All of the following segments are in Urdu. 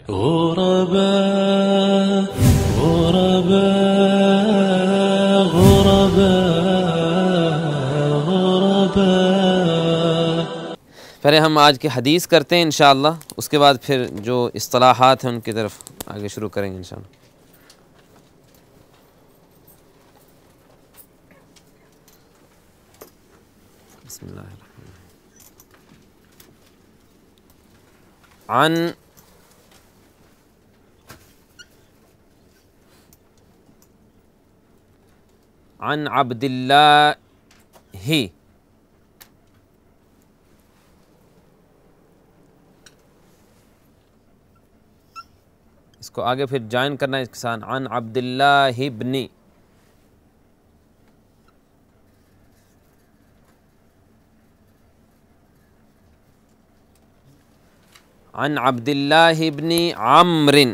غرباء غرباء غرباء غرباء. پہلے ہم آج کی حدیث کرتے ہیں انشاءاللہ، اس کے بعد پھر جو اصطلاحات ہیں ان کی طرف آگے شروع کریں گے انشاءاللہ. بسم اللہ الرحمن الرحیم. عن عبد اللہ اس کو آگے پھر جوائن کرنا ہے اس کے ساتھ. عن عبد اللہ ابن عن عبد اللہ ابن عمرو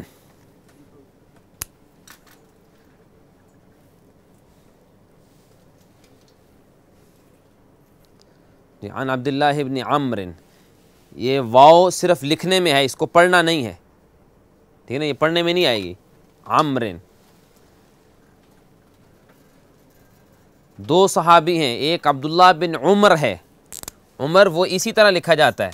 عن عبد اللہ ابن عمرو. یہ واو صرف لکھنے میں ہے، اس کو پڑھنا نہیں ہے، ٹھیک ہے نا، یہ پڑھنے میں نہیں آئے گی. عمرو دو صحابی ہیں، ایک عبداللہ بن عمر ہے. عمر وہ اسی طرح لکھا جاتا ہے،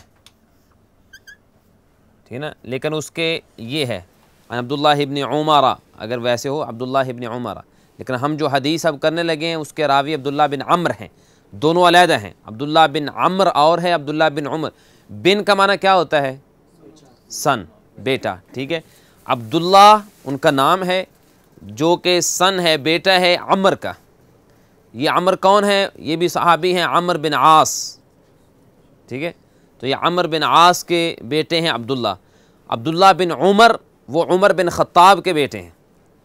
ٹھیک ہے نا، لیکن اس کے یہ ہے عبداللہ ابن عمر، اگر ویسے ہو عبداللہ ابن عمر، لیکن ہم جو حدیث اب کرنے لگے ہیں اس کے راوی عبداللہ بن عمر ہیں، دونوں علیحدہ ہیں. عبداللہ بن عمر اور ہے عبداللہ بن عمر. بن کا معنی کیا ہوتا ہے؟ سن، بیٹا، ٹھیک ہے. عبداللہ ان کا نام ہے جو کہ سن ہے، بیٹا ہے عمر کا. یہ عمر کون ہے؟ یہ بھی صحابی ہیں، عمر بن عاص، ٹھیک ہے. تو یہ عمر بن عاص کے بیٹے ہیں عبداللہ. عبداللہ بن عمر وہ عمر بن خطاب کے بیٹے ہیں،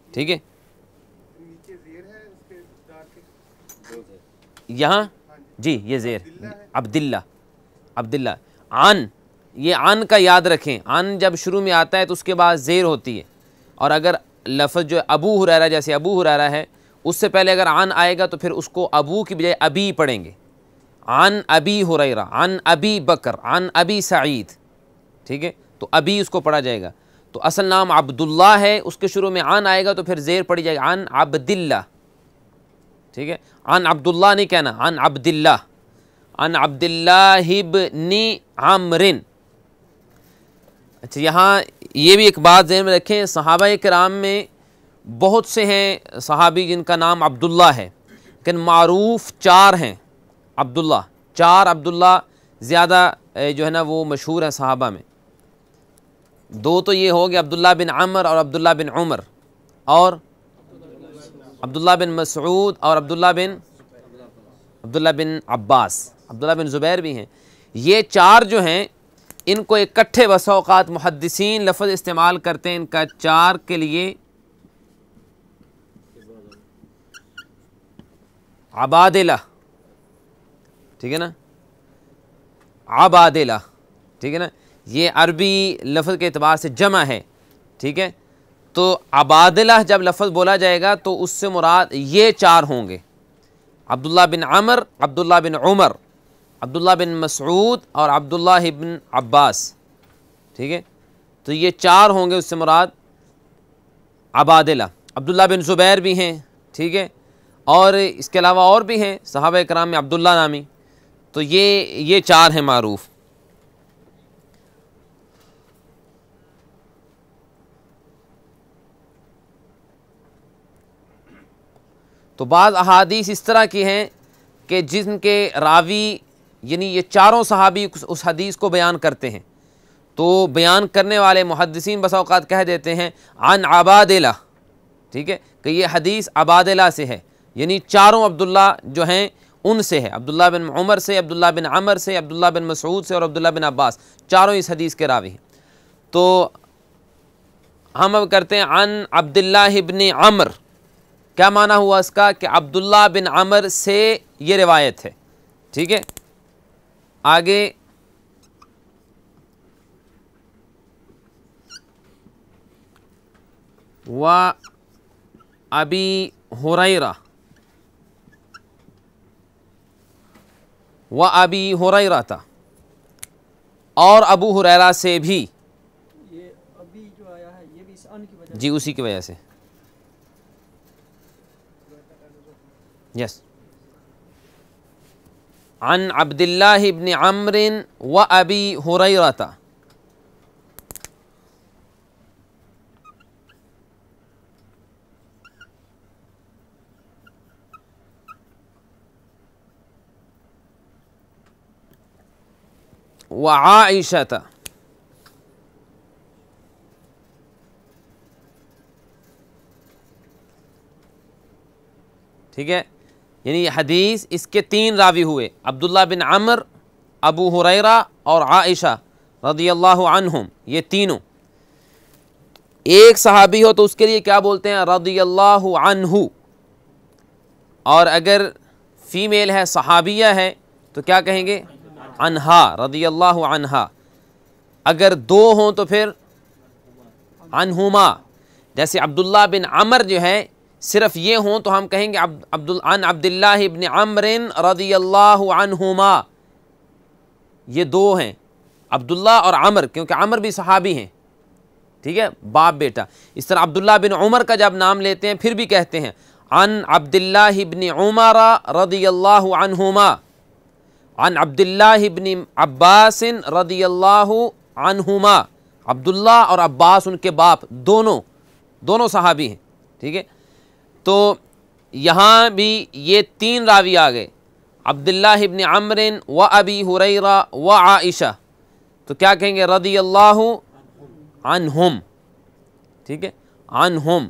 ٹھیک ہے. یہاں جی یہ زیر عبداللہ. عبداللہ عن، یہ عن کا یاد رکھیں، عن جب شروع میں آتا ہے تو اس کے بعد زیر ہوتی ہے. اور اگر لفظ جو ابو ہریرہ، جیسے ابو ہریرہ ہے، اس سے پہلے اگر عن آئے گا تو پھر اس کو ابو کی بجائے ابی پڑھیں گے. عن ابی ہریرہ، عن ابی بکر، عن ابی سعید، ٹھیک ہے. تو ابی اس کو پڑھا جائے گا. تو اصل نام عبداللہ ہے، اس کے شروع میں عن آئے گا تو پھر زیر پڑھی جائے گا، عن عبداللہ، ٹھیک ہے. عن عبداللہ نہیں کہنا، عن عبداللہ. عن عبداللہ ابن عمرو. اچھا، یہاں یہ بھی ایک بات ذہن میں رکھیں، صحابہ کرام میں بہت سے ہیں صحابی جن کا نام عبداللہ ہے، لیکن معروف چار ہیں عبداللہ. چار عبداللہ زیادہ جو ہے نا وہ مشہور ہیں صحابہ میں. دو تو یہ ہو گیا عبداللہ بن عمر اور عبداللہ بن عمر، اور عبداللہ بن مسعود اور عبداللہ بن عباس، عبداللہ بن زبیر بھی ہیں. یہ چار جو ہیں ان کو اکٹھے بسا اوقات محدثین لفظ استعمال کرتے ہیں ان کا چار کے لیے عبادلہ، ٹھیک ہے نا، عبادلہ، ٹھیک ہے نا. یہ عربی لفظ کے اعتبار سے جمع ہے، ٹھیک ہے. تو عبادلہ جب لفظ بولا جائے گا تو اس سے مراد یہ چار ہوں گے، عبداللہ بن عمر، عبداللہ بن عمر، عبداللہ بن مسعود اور عبداللہ بن عباس، ٹھیک ہے. تو یہ چار ہوں گے اس سے مراد عبادلہ. عبداللہ بن زبیر بھی ہیں، ٹھیک ہے، اور اس کے علاوہ اور بھی ہیں صحابہ کرام میں عبداللہ نامی. تو یہ چار ہیں معروف. تو بعض احادیث اس طرح کی ہیں کہ جن کے راوی یعنی یہ چاروں صحابی اس حدیث کو بیان کرتے ہیں، تو بیان کرنے والے محدثین بسا اوقات کہہ دیتے ہیں عن عبادلہ، ٹھیک ہے، کہ یہ حدیث عبادلہ سے ہے، یعنی چاروں عبداللہ جو ہیں ان سے ہے. عبداللہ بن عمر سے، عبداللہ بن عمر سے، عبداللہ بن مسعود سے اور عبداللہ بن عباس، چاروں اس حدیث کے راوی ہیں. تو ہم اب کرتے ہیں عن عبداللہ ابن عمر. کیا معنی ہوا اس کا؟ کہ عبداللہ بن عمر سے یہ روایت ہے، ٹھیک ہے. آگے و ابی ہریرہ، و ابی ہریرہ تھا، اور ابو ہریرہ سے بھی. یہ ابی ابھی جو آیا ہے یہ بھی اس ان کی وجہ جی اسی کی وجہ سے. یس. عن عبد اللہ بن عمرو و ابی ہریرہ. وعائشہ. ٹھیک ہے، یعنی یہ حدیث اس کے تین راوی ہوئے، عبداللہ بن عمر، ابو ہریرہ اور عائشہ رضی اللہ عنہم. یہ تینوں ایک صحابی ہو تو اس کے لیے کیا بولتے ہیں؟ رضی اللہ عنہ. اور اگر فیمیل ہے، صحابیہ ہے، تو کیا کہیں گے؟ عنہا، رضی اللہ عنہا. اگر دو ہوں تو پھر عنہما. جیسے عبداللہ بن عمر جو ہے صرف یہ ہوں تو ہم کہیں گے عن عبداللہ ابن عمرو رضی اللہ عنہما. یہ دو ہیں، عبداللہ اور عمر، کیونکہ عمر بھی صحابی ہیں، ٹھیک ہے، باپ بیٹا. اس طرح عبداللہ بن عمر کا جب نام لیتے ہیں پھر بھی کہتے ہیں عن عبداللہ ابن عمر رضی اللہ عنہما، عن عبداللہ ابن عباس رضی اللہ عنہما. عبداللہ اور عباس ان کے باپ دونوں صحابی ہیں، ٹھیک ہے. تو یہاں بھی یہ تین راوی آ گئے، عبداللہ ابن عمرو و ابی ہریرہ و عائشہ. تو کیا کہیں گے؟ رضی اللہ عنہم. ٹھیک ہے، عنہم.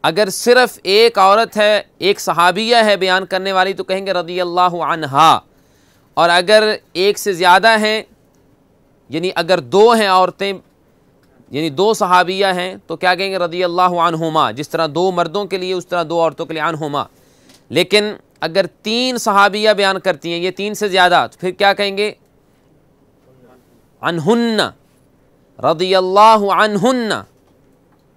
اگر صرف ایک عورت ہے، ایک صحابیہ ہے بیان کرنے والی، تو کہیں گے رضی اللہ عنہا. اور اگر ایک سے زیادہ ہیں، یعنی اگر دو ہیں عورتیں، یعنی دو صحابیہ ہیں، تو کیا کہیں گے؟ رضی اللہ عنہما. جس طرح دو مردوں کے لیے اس طرح دو عورتوں کے لیے عنہما. لیکن اگر تین صحابیہ بیان کرتی ہیں، یہ تین سے زیادہ، تو پھر کیا کہیں گے؟ عنہن، رضی اللہ عنہن.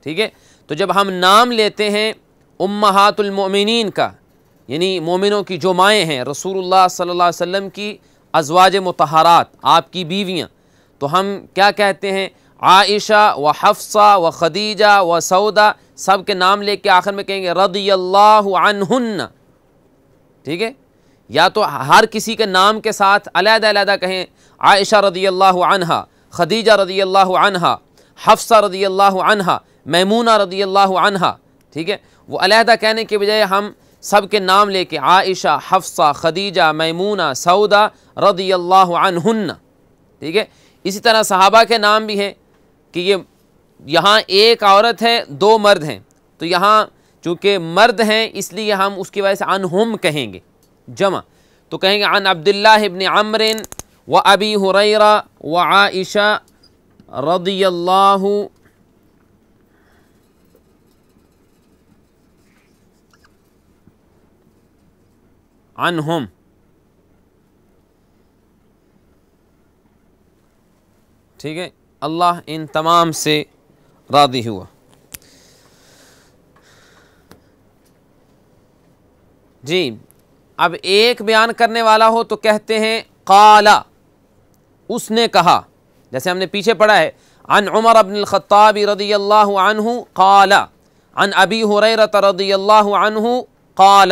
ٹھیک ہے. تو جب ہم نام لیتے ہیں امہات المؤمنین کا، یعنی مومنوں کی جو مائیں ہیں، رسول اللہ صلی اللہ علیہ وسلم کی ازواج مطہرات، آپ کی بیویاں، تو ہم کیا کہتے ہیں؟ عائشہ و حفصہ و خدیجہ و سودا، سب کے نام لے کے آخر میں کہیں گے رضی اللہ عنہن. ٹھیک ہے. یا تو ہر کسی کے نام کے ساتھ علیحدہ علیحدہ کہیں، عائشہ رضی اللہ عنہا، خدیجہ رضی اللہ عنہا، حفصہ رضی اللہ عنہا، میمونہ رضی اللہ عنہا. ٹھیک ہے. وہ علیحدہ کہنے کے بجائے ہم سب کے نام لے کے عائشہ، حفصہ، خدیجہ، میمونہ، سودا رضی اللہ عنہن. ٹھیک ہے. اسی طرح صحابہ کے نام بھی ہیں کہ یہ یہاں ایک عورت ہے، دو مرد ہیں، تو یہاں چونکہ مرد ہیں اس لیے ہم اس کی وجہ سے عنہم کہیں گے، جمع. تو کہیں گے عن عبداللہ ابن عمرو و ابی ہریرہ و عائشہ رضی اللہ عنہم. ٹھیک ہے. اللہ ان تمام سے راضی ہوا. جی اب ایک بیان کرنے والا ہو تو کہتے ہیں قال، اس نے کہا. جیسے ہم نے پیچھے پڑھا ہے عن عمر بن الخطاب رضی اللہ عنہ قال عن ابی ہریرہ رضی اللہ عنہ قال.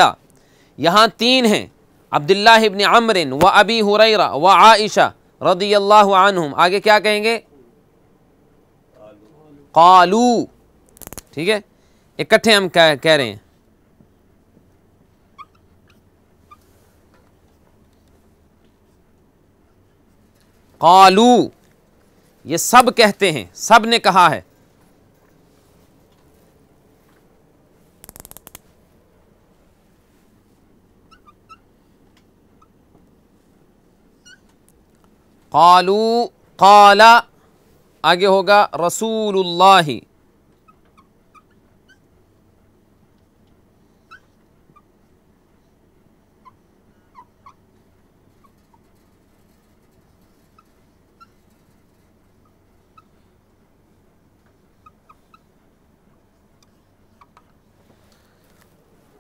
یہاں تین ہیں، عبداللہ ابن عمرو و ابی ہریرہ و عائشہ رضی اللہ عنہم. آگے کیا کہیں گے؟ قالو. ٹھیک ہے. اکٹھے ہم کہہ رہے ہیں. قالو، یہ سب کہتے ہیں، سب نے کہا ہے. قالو، قال، آگے ہوگا رسول اللہ.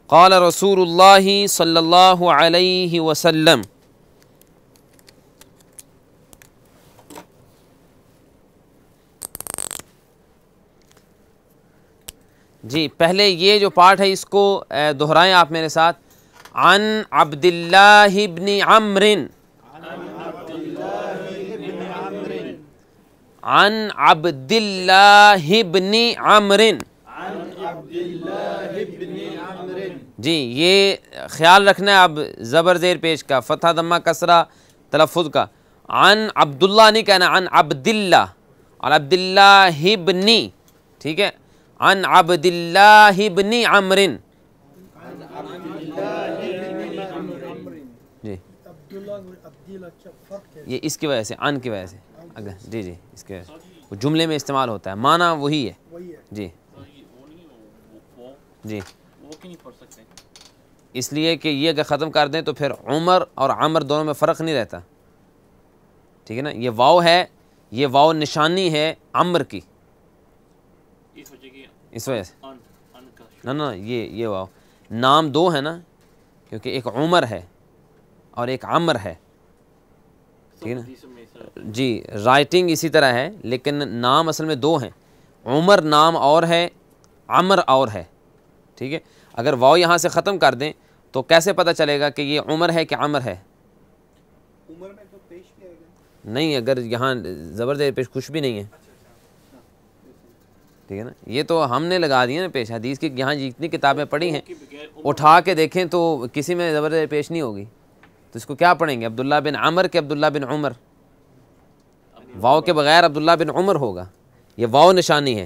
قال رسول اللہ صلی اللہ علیہ وسلم. جی پہلے یہ جو پارٹ ہے اس کو دہرائیں آپ میرے ساتھ. عن عبداللہ ابن عمر، عن عبداللہ ابن عمر. جی یہ خیال رکھنا ہے اب زبر زیر پیش کا، فتحہ ضمہ کسرہ تلفظ کا. عن عبداللہ نہیں کہنا، عن عبداللہ، اور عبداللہ ابن، ٹھیک ہے. عن عبداللہ ابن عمر. جی یہ اس کی وجہ سے، عن کی وجہ سے، اگر جی جی اس کی وجہ سے وہ جملے میں استعمال ہوتا ہے، معنی وہی ہے. جی جی اس لیے کہ یہ اگر ختم کر دیں تو پھر عمر اور عمر دونوں میں فرق نہیں رہتا، ٹھیک ہے نا. یہ واو ہے، یہ واو نشانی ہے عمر کی، اس وجہ سے نا یہ واو نام دو ہے نا، کیونکہ ایک عمر ہے اور ایک عمر ہے، ٹھیک ہے نا. جی رائٹنگ اسی طرح ہے لیکن نام اصل میں دو ہیں. عمر نام اور ہے، عمر اور ہے، ٹھیک ہے. اگر واو یہاں سے ختم کر دیں تو کیسے پتہ چلے گا کہ یہ عمر ہے کہ عمر ہے؟ عمر میں تو پیش بھی آئے گا نہیں، اگر یہاں زبر زیر پیش کچھ بھی نہیں ہے، ٹھیک ہے نا. یہ تو ہم نے لگا دیا نا پیش. حدیث کی یہاں جتنی کتابیں پڑھی ہیں اٹھا کے دیکھیں تو کسی میں زبر زیر پیش نہیں ہوگی، تو اس کو کیا پڑھیں گے؟ عبداللہ بن عمر کہ عبداللہ بن عمر؟ واو کے بغیر عبداللہ بن عمر ہوگا، یہ واو نشانی ہے.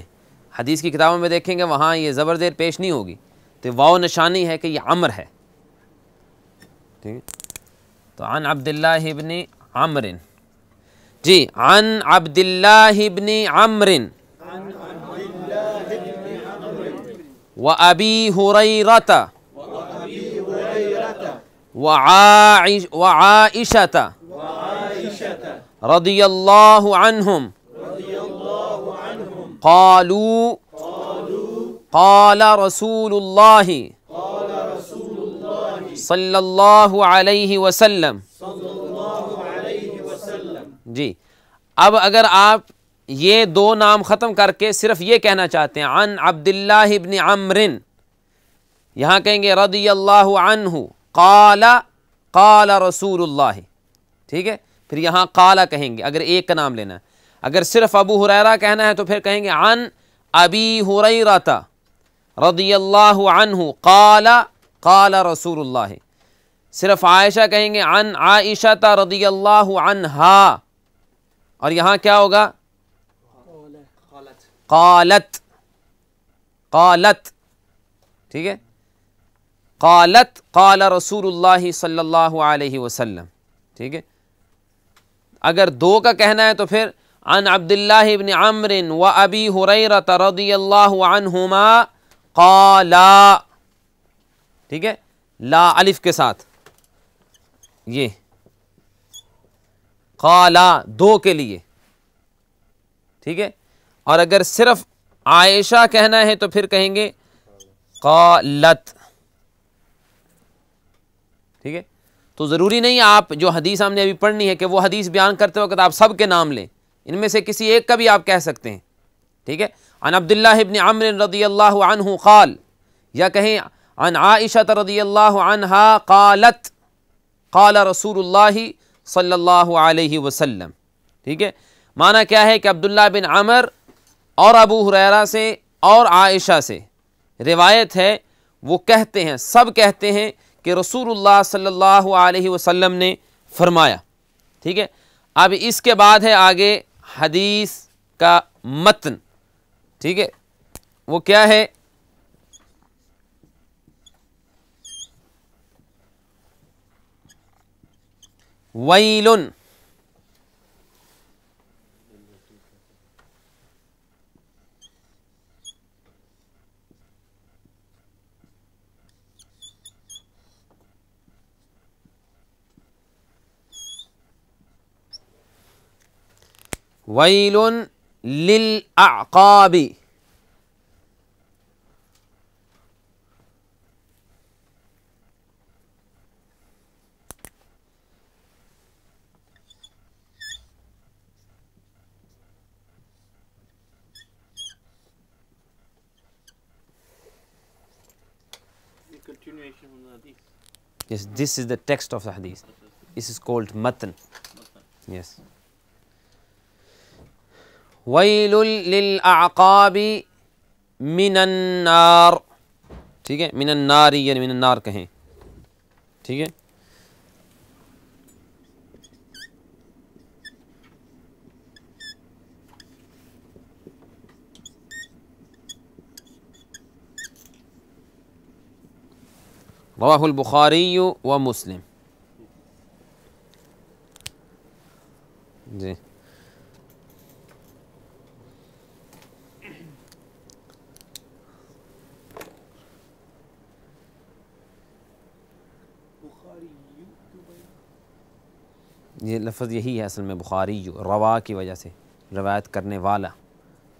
حدیث کی کتابوں میں دیکھیں گے وہاں یہ زبر زیر پیش نہیں ہوگی، تو واو نشانی ہے کہ یہ عمر ہے، ٹھیک ہے. تو عن عبداللہ ابن عمر. جی عن عبداللہ ابن عمر وابی ہریرہ وعائشہ رضی اللہ عنہم قالوا قال رسول اللہ صلی اللہ علیہ وسلم. جی اب اگر آپ یہ دو نام ختم کر کے صرف یہ کہنا چاہتے ہیں عن عبداللہ ابن عمر، یہاں کہیں گے رضی اللہ عنہ قال قال رسول اللہ، ٹھیک ہے. پھر یہاں قال کہیں گے اگر ایک کا نام لینا ہے. اگر صرف ابو ہریرہ کہنا ہے تو پھر کہیں گے عن ابی ہریرہ رضی اللہ عنہ قال قال رسول اللہ. صرف عائشہ کہیں گے عن عائشہ رضی اللہ عنہا، اور یہاں کیا ہوگا؟ قالت، قالت، ٹھیک ہے. قالت قال رسول اللہ صلی اللہ علیہ وسلم، ٹھیک ہے. اگر دو کا کہنا ہے تو پھر عن عبداللہ ابن عمر و ابی ہریرہ رضی اللہ عنہما قالا، ٹھیک ہے، لا الف کے ساتھ، یہ قالا دو کے لیے، ٹھیک ہے. اور اگر صرف عائشہ کہنا ہے تو پھر کہیں گے قالت، ٹھیک ہے. تو ضروری نہیں آپ جو حدیث ہم نے ابھی پڑھنی ہے کہ وہ حدیث بیان کرتے وقت آپ سب کے نام لیں، ان میں سے کسی ایک کا بھی آپ کہہ سکتے ہیں، ٹھیک ہے. عن عبداللہ ابن عمر رضی اللہ عنہ قال، یا کہیں عن عائشہ رضی اللہ عنہا قالت قال رسول اللہ صلی اللہ علیہ وسلم، ٹھیک ہے. معنی کیا ہے کہ عبداللہ بن عمر اور ابو ہریرہ سے اور عائشہ سے روایت ہے، وہ کہتے ہیں، سب کہتے ہیں کہ رسول اللہ صلی اللہ علیہ وسلم نے فرمایا، ٹھیک ہے. اب اس کے بعد ہے آگے حدیث کا متن، ٹھیک ہے. وہ کیا ہے؟ ویل، ویل للاعقاب، continuation from the hadith. Yes, this is the text of the hadith. This is called matan. Yes. وَيْلٌ لِلْأَعْقَابِ مِنَ النَّارِ. ٹھیک ہے، من النار یعنی من النار کہیں. ٹھیک ہے. رواہ البخاری و مسلم. جی یہ لفظ یہی ہے اصل میں، بخاری روا کی وجہ سے روایت کرنے والا.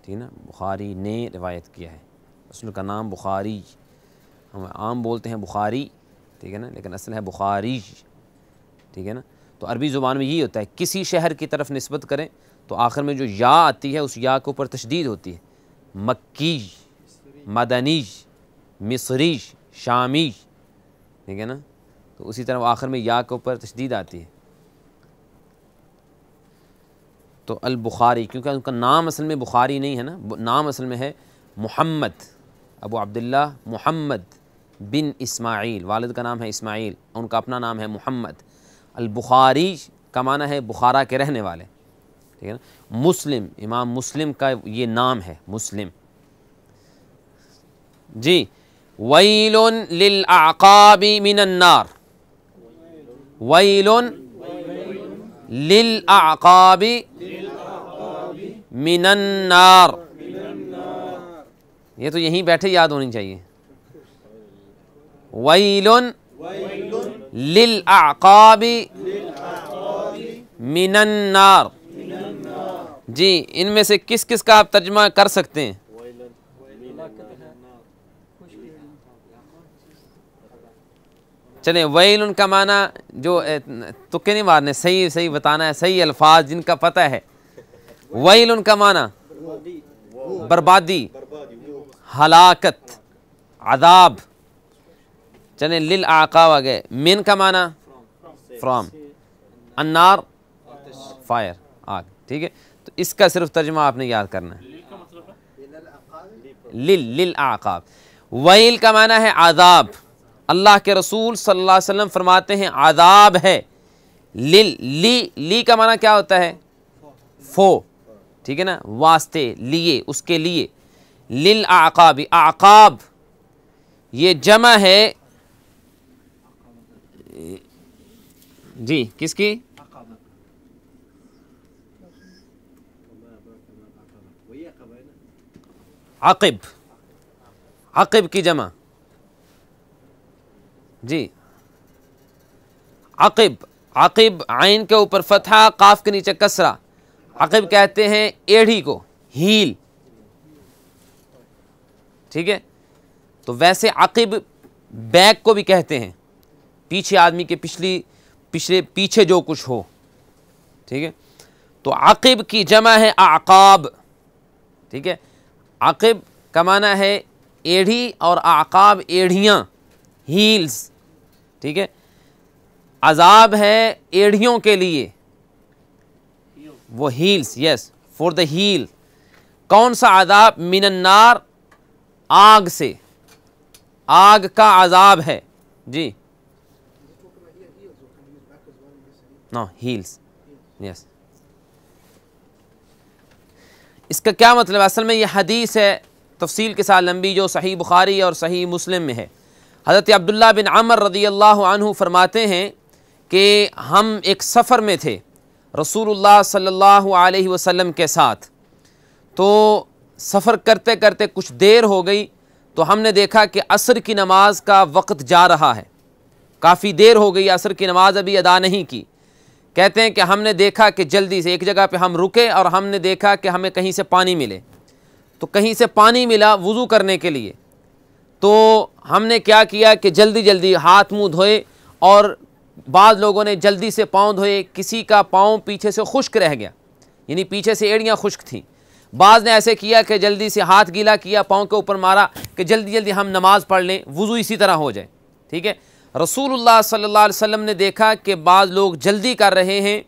ٹھیک ہے نا، بخاری نے روایت کیا ہے، اصل کا نام بخاری. ہم عام بولتے ہیں بخاری، ٹھیک ہے نا، لیکن اصل ہے بخاری. ٹھیک ہے نا. تو عربی زبان میں یہی ہوتا ہے، کسی شہر کی طرف نسبت کریں تو آخر میں جو یا آتی ہے اس یا کے اوپر تشدید ہوتی ہے. مکی، مدنی، مصری، شامی. ٹھیک ہے نا. تو اسی طرح آخر میں یا کے اوپر تشدید آتی ہے. تو البخاری، کیونکہ ان کا نام اصل میں بخاری نہیں ہے نا، نام اصل میں ہے محمد، ابو عبداللہ محمد بن اسماعیل. والد کا نام ہے اسماعیل، ان کا اپنا نام ہے محمد. البخاری کا معنی ہے بخارا کے رہنے والے. ٹھیک ہے نا. مسلم، امام مسلم کا یہ نام ہے مسلم. جی ویل للاعقاب من النار. ویل للاعقاب من النار. یہ تو یہیں بیٹھے یاد ہونی چاہیے. ویل للاعقاب من النار. جی ان میں سے کس کس کا آپ ترجمہ کر سکتے ہیں؟ چلیں، ویل کا معنی جو تکے نہیں مارنے، صحیح بتانا ہے، صحیح الفاظ جن کا پتہ ہے. ویل کا معنی بربادی، ہلاکت، عذاب. چلیں للاعقاب آ گئے. من کا معنی فرام، النار فائر، آگ. ٹھیک ہے. تو اس کا صرف ترجمہ آپ نے یاد کرنا ہے. للاعقاب. ویل کا معنی ہے عذاب. اللہ کے رسول صلی اللہ علیہ وسلم فرماتے ہیں عذاب ہے. لی کا معنی کیا ہوتا ہے؟ فو. ٹھیک ہے نا، واسطے، لیے، اس کے لیے. للاعقاب، اعقاب یہ جمع ہے جی کس کی؟ عقب. عقب کی جمع. جی عقب. عقب عین کے اوپر فتحہ، قاف کے نیچے کسرہ. عقب کہتے ہیں ایڑھی کو، ہیل. ٹھیک ہے. تو ویسے عقب بیک کو بھی کہتے ہیں، پیچھے آدمی کے پیچھے جو کچھ ہو. ٹھیک ہے. تو عقب کی جمع ہے اعقاب. ٹھیک ہے. عقب کا معنی ہے ایڑھی اور اعقاب ایڑھیاں، ہیلز. ٹھیک ہے. عذاب ہے ایڑھیوں کے لیے، وہ heels. Yes, for the heel. کون سا عذاب؟ من النار، آگ سے، آگ کا عذاب ہے. جی نو ہیلز. یس. اس کا کیا مطلب؟ اصل میں یہ حدیث ہے تفصیل کے ساتھ لمبی، جو صحیح بخاری اور صحیح مسلم میں ہے. حضرت عبداللہ بن عمر رضی اللہ عنہ فرماتے ہیں کہ ہم ایک سفر میں تھے رسول اللہ صلی اللہ علیہ وسلم کے ساتھ. تو سفر کرتے کرتے کچھ دیر ہو گئی تو ہم نے دیکھا کہ عصر کی نماز کا وقت جا رہا ہے. کافی دیر ہو گئی، عصر کی نماز ابھی ادا نہیں کی. کہتے ہیں کہ ہم نے دیکھا کہ جلدی سے ایک جگہ پہ ہم رکے اور ہم نے دیکھا کہ ہمیں کہیں سے پانی ملے. تو کہیں سے پانی ملا وضو کرنے کے لیے. تو ہم نے کیا کیا کہ جلدی ہاتھ منہ دھوئے، اور بعض لوگوں نے جلدی سے پاؤں دھوئے. کسی کا پاؤں پیچھے سے خشک رہ گیا، یعنی پیچھے سے ایڑیاں خشک تھیں. بعض نے ایسے کیا کہ جلدی سے ہاتھ گیلا کیا، پاؤں کے اوپر مارا کہ جلدی ہم نماز پڑھ لیں، وضو اسی طرح ہو جائے. ٹھیک ہے، رسول اللہ صلی اللہ علیہ وسلم نے دیکھا کہ بعض لوگ جلدی کر رہے ہیں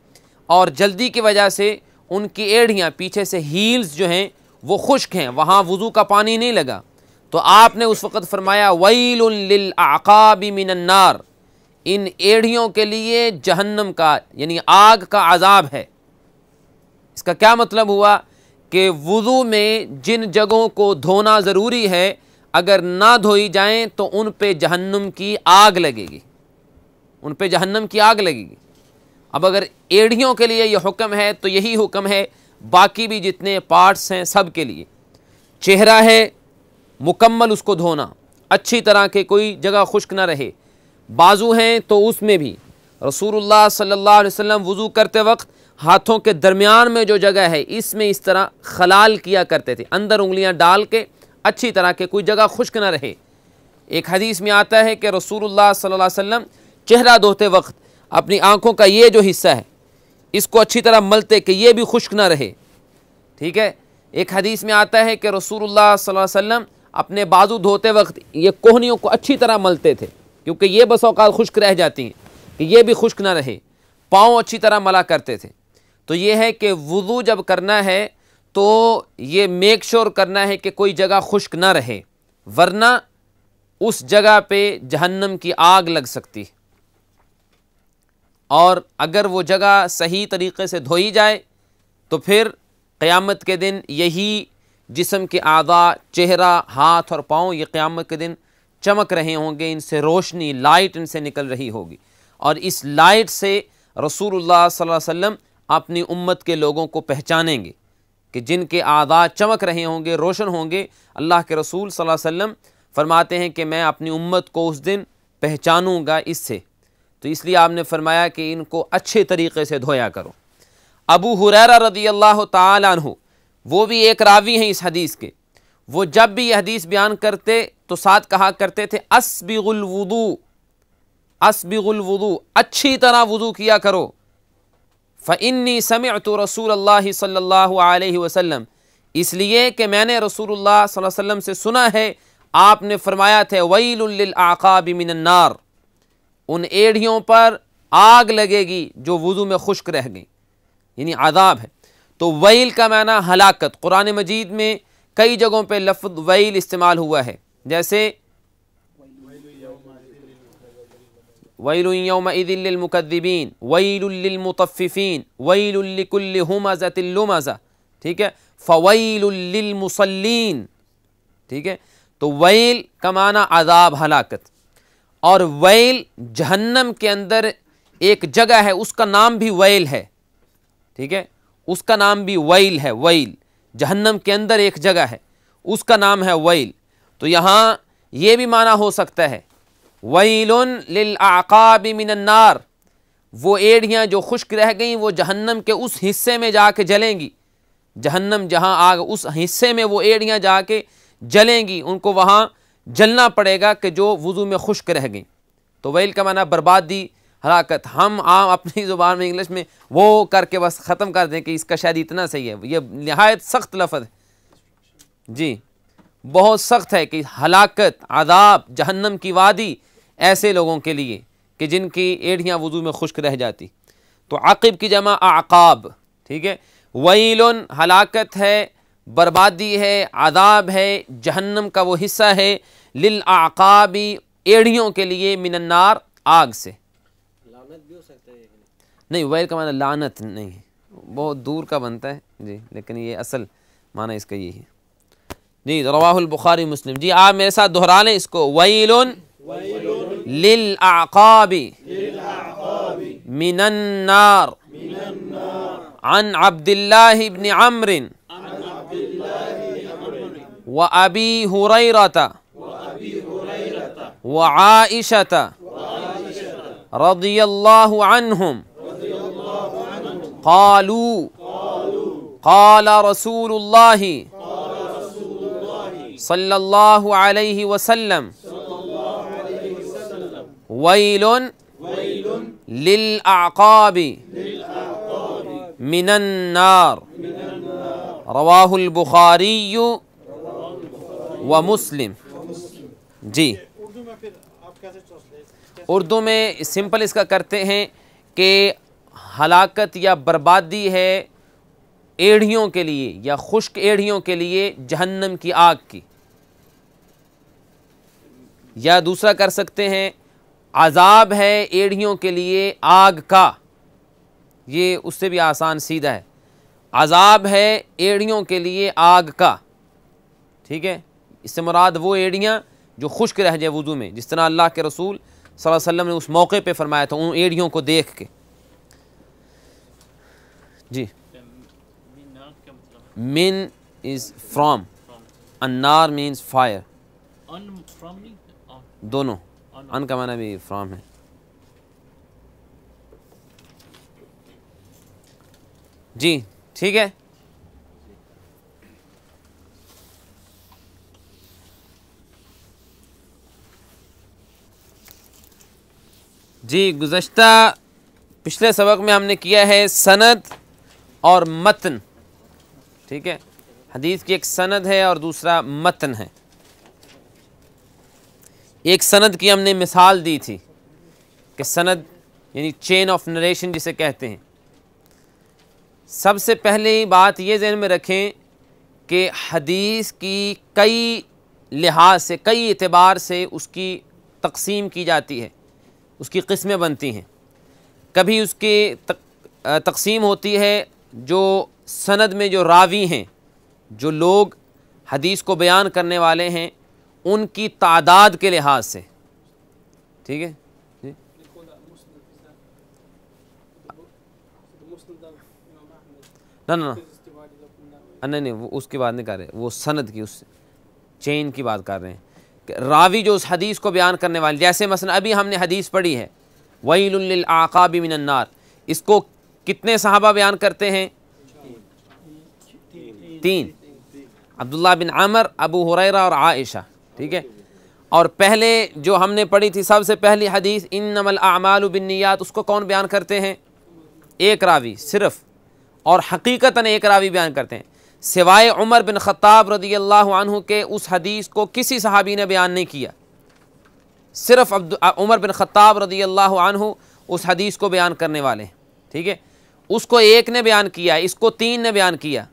اور جلدی کی وجہ سے ان کی ایڑیاں پیچھے سے ہیلز جو ہیں وہ خشک ہیں، وہاں وضو کا پانی نہیں لگا، تو آپ نے اس وقت فرمایا ویل للعقاب من النار، ان ایڑیوں کے لیے جہنم کا یعنی آگ کا عذاب ہے۔ اس کا کیا مطلب ہوا کہ وضو میں جن جگہوں کو دھونا ضروری ہے اگر نہ دھوئی جائیں تو ان پہ جہنم کی آگ لگے گی، ان پہ جہنم کی آگ لگے گی۔ اب اگر ایڑیوں کے لیے یہ حکم ہے تو یہی حکم ہے باقی بھی جتنے پارٹس ہیں سب کے لیے۔ چہرہ ہے مکمل اس کو دھونا اچھی طرح کہ کوئی جگہ خشک نہ رہے، بازو ہیں تو اس میں بھی رسول اللہ صلی اللہ علیہ وسلم وضو کرتے وقت ہاتھوں کے درمیان میں جو جگہ ہے اس میں اس طرح خلال کیا کرتے تھے، اندر انگلیاں ڈال کے اچھی طرح کہ کوئی جگہ خشک نہ رہے۔ ایک حدیث میں آتا ہے کہ رسول اللہ صلی اللہ علیہ وسلم چہرہ دھوتے وقت اپنی آنکھوں کا یہ جو حصہ ہے اس کو اچھی طرح ملتے کہ یہ بھی خشک نہ رہے، ٹھیک ہے۔ ایک حدیث میں آتا ہے کہ رسول اللہ صلی اللہ علیہ وسلم اپنے بازو دھوتے وقت یہ کوہنیوں کو اچھی طرح ملتے تھے کیونکہ یہ بس اوقات خشک رہ جاتی ہیں کہ یہ بھی خشک نہ رہے، پاؤں اچھی طرح ملا کرتے تھے۔ تو یہ ہے کہ وضو جب کرنا ہے تو یہ میک شور کرنا ہے کہ کوئی جگہ خشک نہ رہے، ورنہ اس جگہ پہ جہنم کی آگ لگ سکتی ہے، اور اگر وہ جگہ صحیح طریقے سے دھوئی جائے تو پھر قیامت کے دن یہی جسم کے اعضاء، چہرہ، ہاتھ اور پاؤں، یہ قیامت کے دن چمک رہے ہوں گے، ان سے روشنی، لائٹ ان سے نکل رہی ہوگی، اور اس لائٹ سے رسول اللہ صلی اللہ علیہ وسلم اپنی امت کے لوگوں کو پہچانیں گے کہ جن کے اعضاء چمک رہے ہوں گے، روشن ہوں گے۔ اللہ کے رسول صلی اللہ علیہ وسلم فرماتے ہیں کہ میں اپنی امت کو اس دن پہچانوں گا اس سے، تو اس لیے آپ نے فرمایا کہ ان کو اچھے طریقے سے دھویا کرو۔ ابو ہریرہ رضی اللہ تعالی عنہ، وہ بھی ایک راوی ہیں اس حدیث کے، وہ جب بھی یہ حدیث بیان کرتے تو ساتھ کہا کرتے تھے اسبغ الوضو، اسبغ الوضو، اچھی طرح وضو کیا کرو۔ فإنی سمعت رسول اللہ صلی اللہ علیہ وسلم، اس لیے کہ میں نے رسول اللہ صلی اللہ علیہ وسلم سے سنا ہے آپ نے فرمایا تھے ویل للعقاب من النار، ان ایڑیوں پر آگ لگے گی جو وضو میں خشک رہ گئی، یعنی عذاب ہے۔ تو ویل کا معنی ہلاکت، قرآن مجید میں کئی جگہوں پہ لفظ ویل استعمال ہوا ہے، جیسے ویل یومئذ للمکذبین، ویل للمطففین، ویل لکل ہمزۃ لمزہ، ٹھیک ہے، فویل للمصلین، ٹھیک ہے۔ تو ویل کا معنی عذاب، ہلاکت، اور ویل جہنم کے اندر ایک جگہ ہے اس کا نام بھی ویل ہے، ٹھیک ہے، اس کا نام بھی ویل ہے، ویل جہنم کے اندر ایک جگہ ہے اس کا نام ہے ویل۔ تو یہاں یہ بھی معنی ہو سکتا ہے ویل للعقاب من النار، وہ ایڑیاں جو خشک رہ گئیں وہ جہنم کے اس حصے میں جا کے جلیں گی، جہنم جہاں آگ اس حصے میں وہ ایڑیاں جا کے جلیں گی، ان کو وہاں جلنا پڑے گا کہ جو وضو میں خشک رہ گئیں۔ تو ویل کا معنی بربادی، ہلاکت۔ ہم عام اپنی زبان میں انگلش میں وہ کر کے بس ختم کر دیں کہ اس کا شاید اتنا صحیح ہے، یہ نہایت سخت لفظ ہے، جی بہت سخت ہے کہ ہلاکت، عذاب، جہنم کی وادی ایسے لوگوں کے لیے کہ جن کی ایڑیاں وضو میں خشک رہ جاتی۔ تو عقب کی جمع اعقاب، ٹھیک ہے۔ ویل ہلاکت ہے، بربادی ہے، عذاب ہے، جہنم کا وہ حصہ ہے، للعقاب ایڑیوں کے لیے، من النار آگ سے۔ نہیں، ویل کا معنی لعنت نہیں ہے، بہت دور کا بنتا ہے جی، لیکن یہ اصل معنی اس کا یہی ہے جی۔ رواہ البخاری مسلم، جی آپ میرے ساتھ دہرا لیں اس کو، ویل للعقاب من النار، عن عبد اللہ بن عمرو وابی ہریرہ وعائشہ رضی اللہ عنہم قالوا قال رسول اللہ صلی اللہ علیہ وسلم ویل للعقاب من النار، رواہ البخاری و مسلم۔ جی اردو میں پھر آپ کیسے ٹرانسلیٹ اردو میں سمپل اس کا کرتے ہیں کہ ہلاکت یا بربادی ہے ایڑھیوں کے لیے یا خشک ایڑھیوں کے لیے جہنم کی آگ کی، یا دوسرا کر سکتے ہیں عذاب ہے ایڑھیوں کے لیے آگ کا، یہ اس سے بھی آسان سیدھا ہے، عذاب ہے ایڑھیوں کے لیے آگ کا، ٹھیک ہے۔ اس سے مراد وہ ایڑیاں جو خشک رہ جائے وضو میں، جس طرح اللہ کے رسول صلی اللہ علیہ وسلم نے اس موقع پہ فرمایا تھا ان ایڑیوں کو دیکھ کے۔ جی، من از فرام، النار مینز فائر، دونوں، ان کا معنی بھی فرام ہے۔ جی ٹھیک ہے۔ جی گزشتہ پچھلے سبق میں ہم نے کیا ہے سند اور متن، ٹھیک ہے، حدیث کی ایک سند ہے اور دوسرا متن ہے۔ ایک سند کی ہم نے مثال دی تھی کہ سند یعنی چین آف نریشن جسے کہتے ہیں۔ سب سے پہلے بات یہ ذہن میں رکھیں کہ حدیث کی کئی لحاظ سے، کئی اعتبار سے اس کی تقسیم کی جاتی ہے، اس کی قسمیں بنتی ہیں۔ کبھی اس کی تقسیم ہوتی ہے جو سند میں جو راوی ہیں، جو لوگ حدیث کو بیان کرنے والے ہیں، ان کی تعداد کے لحاظ سے، ٹھیک ہے جی؟ نہیں وہ اس کی بات نہیں کر رہے، وہ سند کی، اس چین کی بات کر رہے ہیں کہ راوی جو اس حدیث کو بیان کرنے والے، جیسے مثلا ابھی ہم نے حدیث پڑھی ہے وَيْلٌ لِّلْأَعْقَابِ مِنَ النَّارِ، اس کو کتنے صحابہ بیان کرتے ہیں؟ تین، عبداللہ بن عمر، ابو ہریرہ اور عائشہ، ٹھیک ہے۔ اور پہلے جو ہم نے پڑھی تھی سب سے پہلی حدیث انما الاعمال بالنیات، اس کو کون بیان کرتے ہیں؟ ایک راوی صرف، اور حقیقتاً ایک راوی بیان کرتے ہیں، سوائے عمر بن خطاب رضی اللہ عنہ کے اس حدیث کو کسی صحابی نے بیان نہیں کیا، صرف عمر بن خطاب رضی اللہ عنہ اس حدیث کو بیان کرنے والے ہیں، ٹھیک ہے۔ اس کو ایک نے بیان کیا، اس کو تین نے بیان کیا۔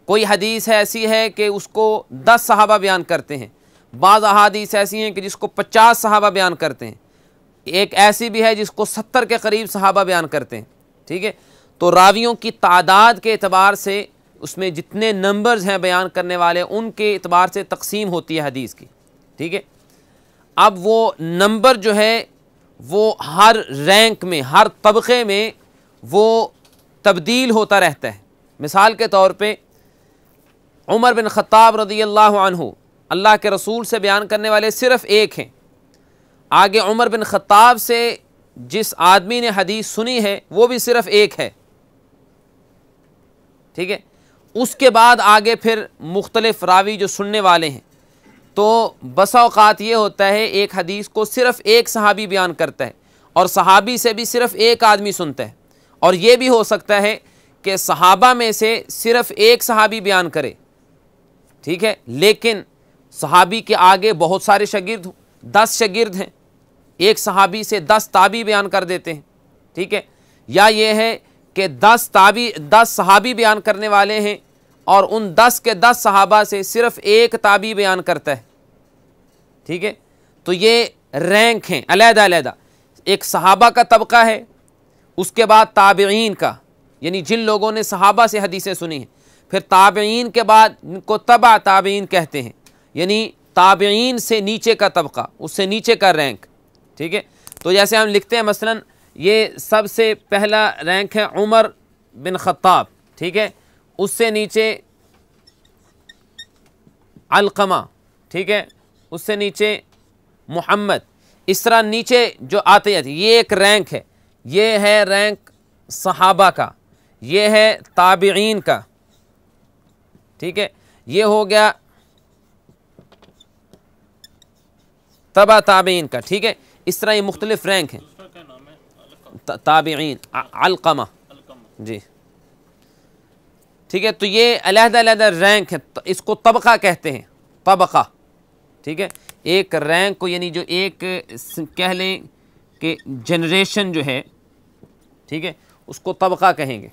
کوئی حدیث ایسی ہے کہ اس کو 10 صحابہ بیان کرتے ہیں، بعض احادیث ایسی ہیں کہ جس کو 50 صحابہ بیان کرتے ہیں، ایک ایسی بھی ہے جس کو 70 کے قریب صحابہ بیان کرتے ہیں، ٹھیک ہے۔ تو راویوں کی تعداد کے اعتبار سے اس میں جتنے نمبرز ہیں بیان کرنے والے، ان کے اعتبار سے تقسیم ہوتی ہے حدیث کی، ٹھیک ہے۔ اب وہ نمبر جو ہے وہ ہر رینک میں، ہر طبقے میں وہ تبدیل ہوتا رہتا ہے۔ مثال کے طور پہ عمر بن خطاب رضی اللہ عنہ، اللہ کے رسول سے بیان کرنے والے صرف ایک ہیں، آگے عمر بن خطاب سے جس آدمی نے حدیث سنی ہے وہ بھی صرف ایک ہے، ٹھیک ہے۔ اس کے بعد آگے پھر مختلف راوی جو سننے والے ہیں، تو بسا اوقات یہ ہوتا ہے ایک حدیث کو صرف ایک صحابی بیان کرتا ہے اور صحابی سے بھی صرف ایک آدمی سنتا ہے، اور یہ بھی ہو سکتا ہے کہ صحابہ میں سے صرف ایک صحابی بیان کرے، ٹھیک ہے، لیکن صحابی کے آگے بہت سارے شاگرد ہوں، 10 شاگرد ہیں، ایک صحابی سے 10 تابعی بیان کر دیتے ہیں، ٹھیک ہے۔ یا یہ ہے کہ 10 صحابی بیان کرنے والے ہیں اور ان 10 کے 10 صحابہ سے صرف ایک تابعی بیان کرتا ہے، ٹھیک ہے۔ تو یہ رینک ہیں علیحدہ علیحدہ، ایک صحابہ کا طبقہ ہے، اس کے بعد تابعین کا، یعنی جن لوگوں نے صحابہ سے حدیثیں سنی ہیں، پھر تابعین کے بعد ان کو تبع تابعین کہتے ہیں، یعنی تابعین سے نیچے کا طبقہ، اس سے نیچے کا رینک، ٹھیک ہے۔ تو جیسے ہم لکھتے ہیں مثلا یہ سب سے پہلا رینک ہے عمر بن خطاب، ٹھیک ہے، اس سے نیچے علقمہ، ٹھیک ہے، اس سے نیچے محمد، اس طرح نیچے جو آتے ہیں، یہ ایک رینک ہے۔ یہ ہے رینک صحابہ کا، یہ ہے تابعین کا، ٹھیک ہے، یہ ہو گیا تبع تابعین کا، ٹھیک ہے۔ اس طرح یہ مختلف رینک ہیں، تابعین، علقمہ، جی ٹھیک ہے۔ تو یہ علیحدہ علیحدہ رینک ہے، اس کو طبقہ کہتے ہیں، طبقہ، ٹھیک ہے۔ ایک رینک کو یعنی جو ایک کہہ لیں کہ جنریشن جو ہے، ٹھیک ہے، اس کو طبقہ کہیں گے۔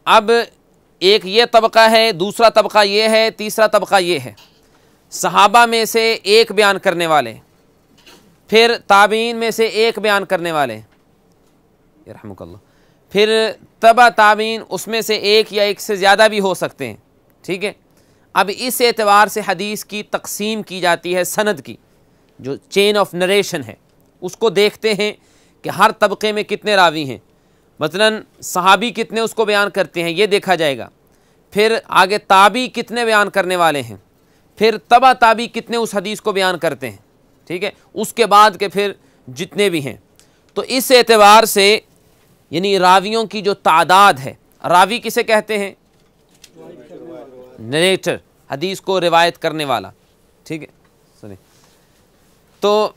اب ایک یہ طبقہ ہے، دوسرا طبقہ یہ ہے، تیسرا طبقہ یہ ہے۔ صحابہ میں سے ایک بیان کرنے والے، پھر تابعین میں سے ایک بیان کرنے والے، یرحمک اللہ، پھر تبع تابعین، اس میں سے ایک یا ایک سے زیادہ بھی ہو سکتے ہیں، ٹھیک ہے۔ اب اس اعتبار سے حدیث کی تقسیم کی جاتی ہے، سند کی جو چین آف نریشن ہے اس کو دیکھتے ہیں کہ ہر طبقے میں کتنے راوی ہیں، مثلاً صحابی کتنے اس کو بیان کرتے ہیں یہ دیکھا جائے گا، پھر آگے تابعی کتنے بیان کرنے والے ہیں، پھر تبع تابعی کتنے اس حدیث کو بیان کرتے ہیں، ٹھیک ہے، اس کے بعد کے پھر جتنے بھی ہیں۔ تو اس اعتبار سے یعنی راویوں کی جو تعداد ہے، راوی کسے کہتے ہیں؟ نریٹر، حدیث کو روایت کرنے والا، ٹھیک ہے، سنیں۔ تو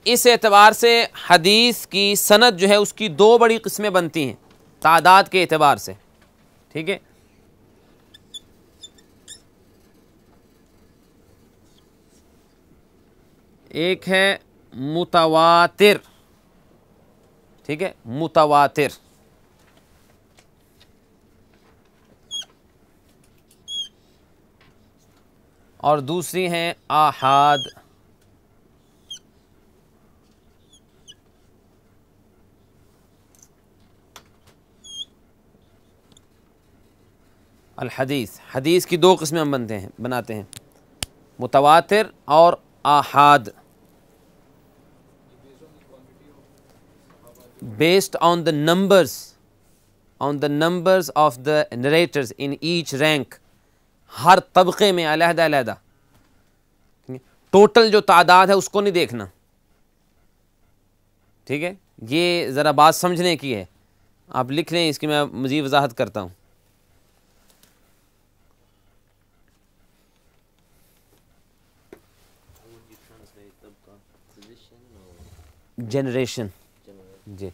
اس اعتبار سے حدیث کی سند جو ہے اس کی دو بڑی قسمیں بنتی ہیں تعداد کے اعتبار سے، ٹھیک ہے۔ ایک ہے متواتر، ٹھیک ہے، متواتر، اور دوسری ہیں آحاد۔ الحدیث، حدیث کی دو قسمیں ہم بناتے ہیں، متواتر اور آحاد۔ Based on the numbers of the narrators in each rank، ہر طبقے میں علیحدہ علیحدہ، ٹوٹل جو تعداد ہے اس کو نہیں دیکھنا، ٹھیک ہے، یہ ذرا بات سمجھنے کی ہے، آپ لکھ لیں، اس کی میں مزید وضاحت کرتا ہوں۔ جنریشن، جی،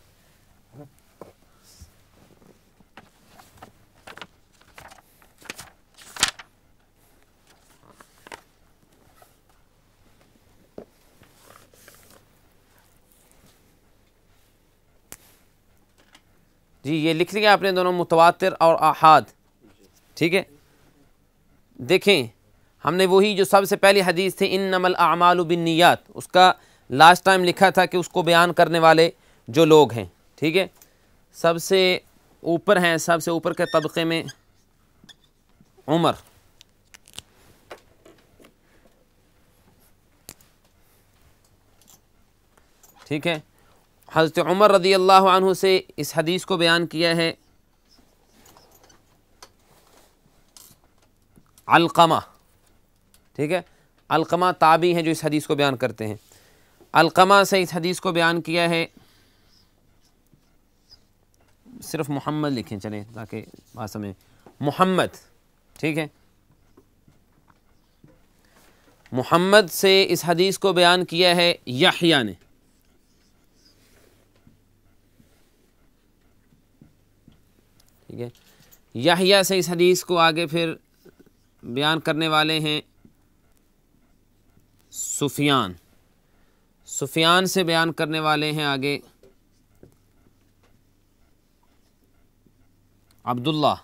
جی یہ لکھ لیا آپ نے دونوں، متواتر اور آحاد، ٹھیک ہے۔ دیکھیں ہم نے وہی جو سب سے پہلی حدیث تھی انما الاعمال بالنیات، اس کا لاسٹ ٹائم لکھا تھا کہ اس کو بیان کرنے والے جو لوگ ہیں، ٹھیک ہے، سب سے اوپر ہیں، سب سے اوپر کے طبقے میں عمر، ٹھیک ہے۔ حضرت عمر رضی اللہ عنہ سے اس حدیث کو بیان کیا ہے علقمہ، ٹھیک ہے، علقمہ تابعی ہیں جو اس حدیث کو بیان کرتے ہیں۔ علقمہ سے اس حدیث کو بیان کیا ہے، صرف محمد لکھیں چلیں تاکہ بات سمجھیں، محمد، ٹھیک ہے، محمد سے اس حدیث کو بیان کیا ہے یحییٰ نے، ٹھیک ہے، یحییٰ سے اس حدیث کو آگے پھر بیان کرنے والے ہیں سفیان، سفیان سے بیان کرنے والے ہیں آگے عبداللہ،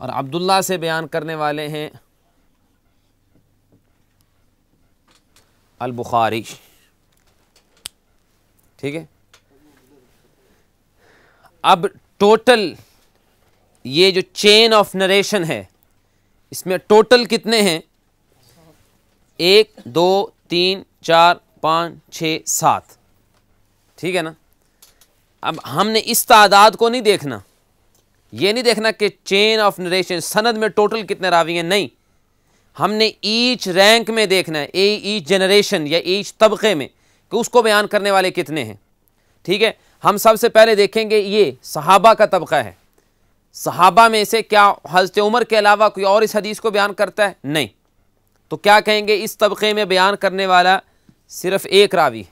اور عبداللہ سے بیان کرنے والے ہیں البخاری، ٹھیک ہے۔ اب ٹوٹل یہ جو چین آف نریشن ہے اس میں ٹوٹل کتنے ہیں؟ 1 2 3 4 5 6 7، ٹھیک ہے نا۔ اب ہم نے اس تعداد کو نہیں دیکھنا، یہ نہیں دیکھنا کہ چین آف نریشن سند میں ٹوٹل کتنے راوی ہیں، نہیں، ہم نے ایچ رینک میں دیکھنا ہے، ایچ جنریشن یا ایچ طبقے میں کہ اس کو بیان کرنے والے کتنے ہیں، ٹھیک ہے۔ ہم سب سے پہلے دیکھیں گے یہ صحابہ کا طبقہ ہے، صحابہ میں سے کیا حضرت عمر کے علاوہ کوئی اور اس حدیث کو بیان کرتا ہے؟ نہیں، تو کیا کہیں گے، اس طبقے میں بیان کرنے والا صرف ایک راوی،